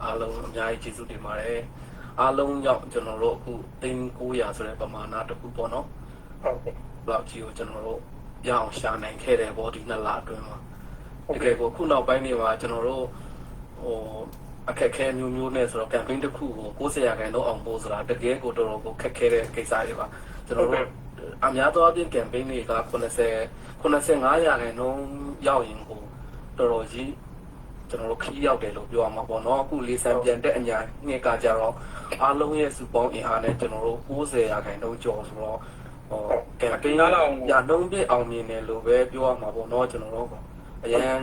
အားလုံးအများကြီးကျေးဇူးတင်ပါတယ်အားလုံးကြောင့်ကျွန်တော်တို့အခု3900ဆိုတဲ့ပမာဏတစ်ခုပေါ့နော်ဟုတ်ကဲ့လောက်ကြီးကိုကျွန်တော်တို့ရအောင်ရှာနိုင်ခဲ့တယ်ပေါ့ဒီ2လအတွင်းမှာတကယ်ကိုခုနောက်ပိုင်းတွေမှာကျွန်တော်တို့အခက်ခဲမျိုးနဲ့ဆိုတော့ campaign တစ်ခုကို90%အောင်ပို့ဆိုတာတကယ်ကိုတော်တော်ကိုခက်ခဲတဲ့ကိစ္စတွေပါကျွန်တော်တို့အများသောအားဖြင့် campaign တွေက95%ရောက်ရင်ကိုတော်တော်ကြီးကျွန်တော်တို့ခီးရောက်တယ်လို့ပြောရမှာပေါ့နော်အခုလေးစံပြန်တဲ့အညာနှစ်ကကြတော့အားလုံးရဲ့စုပေါင်းအင်အားနဲ့ကျွန်တော်တို့90%ကျော်ဆိုတော့campaign ကတော့ညာနှုံးပြအောင်မြင်တယ်လို့ပဲပြောရမှာပေါ့နော်ကျွန်တော်တို့အရင်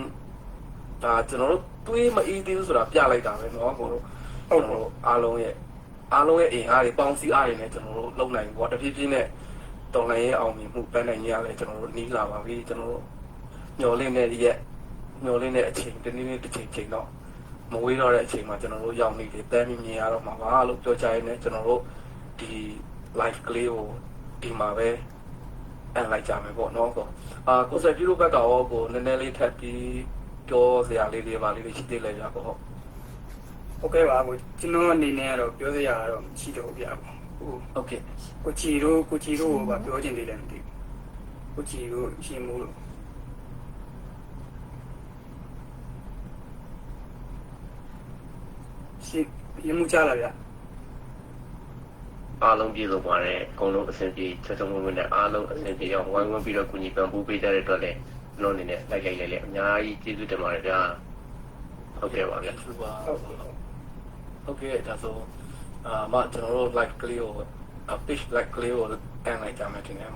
ဒါကျွန်တော်တို့တွေးမအေးသေးဘူးဆိုတာပြလိုက်တာပဲเนาะကိုတို့ဟုတ်တော့အားလုံးရဲ့အင်အားတွေပေါင်းစည်းအားတွေနဲ့ကျွန်တော်တို့လုံနိုင်ပြီပေါ့တဖြည်းဖြည်းနဲ့တော်လိုင်းရဲ့အောင်မြင်မှုပန်းနိုင်ရလဲကျွန်တော်တို့နီးလာပါပြီကျွန်တော်တို့ညှော်လင့်တဲ့အချိန်တနေ့နေ့တစ်ချိန်တော့ မဝေးတော့တဲ့အချိန်မှာကျွန်တော်တို့ရောက်နေတယ်တန်းပြီးမြင်ရတော့မှာပါလို့ပြောကြရင်းနဲ့ကျွန်တော်တို့ဒီ live ကလေးကိုဒီမှာပဲအန်လိုက်ကြမယ်ပေါ့နော်ကိုကိုစပြိုးဘက်ကတော့ကိုနည်းနည်းလေးထပ်ပြီးပြောစရာလေးတွေပါလေးတွေရှိသေးတယ်ဗျပေါ့ဟုတ် ဟုတ်ကဲ့ပါကိုကျွန်တော်အနေနဲ့ကတော့ပြောစရာတော့မရှိတော့ဘူးဗျာဟုတ် ကဲ့ ကိုချီတို့ကိုပါပြောချင်သေးတယ်မသိဘူးကိုချီတို့ရှင်မို့လို့ရှင်ရမှုချလာဗျာ အားလုံးပြည့်စုံပါတယ်အကုန်လုံးအဆင်ပြေချက်ချုံမွေးနဲ့အားလုံးအဆင်ပြေအောင်ဝိုင်းဝန်းပြီးတော့ကုညီပံ့ပိုးပေးကြတဲ့အတွက်လည်းကျွန်တော်အနေနဲ့လိုက်အများကြီးကျေးဇူးတင်ပါတယ်ဗျာဟုတ်ကဲ့ပါဗျာ ဟုတ်ပါဟုတ်ကဲ့ဒါဆိုကျွန်တော်တို့ live ကလေးကို page live ကလေးကိုအန်လိုက်ကြမယ်တင်တယ်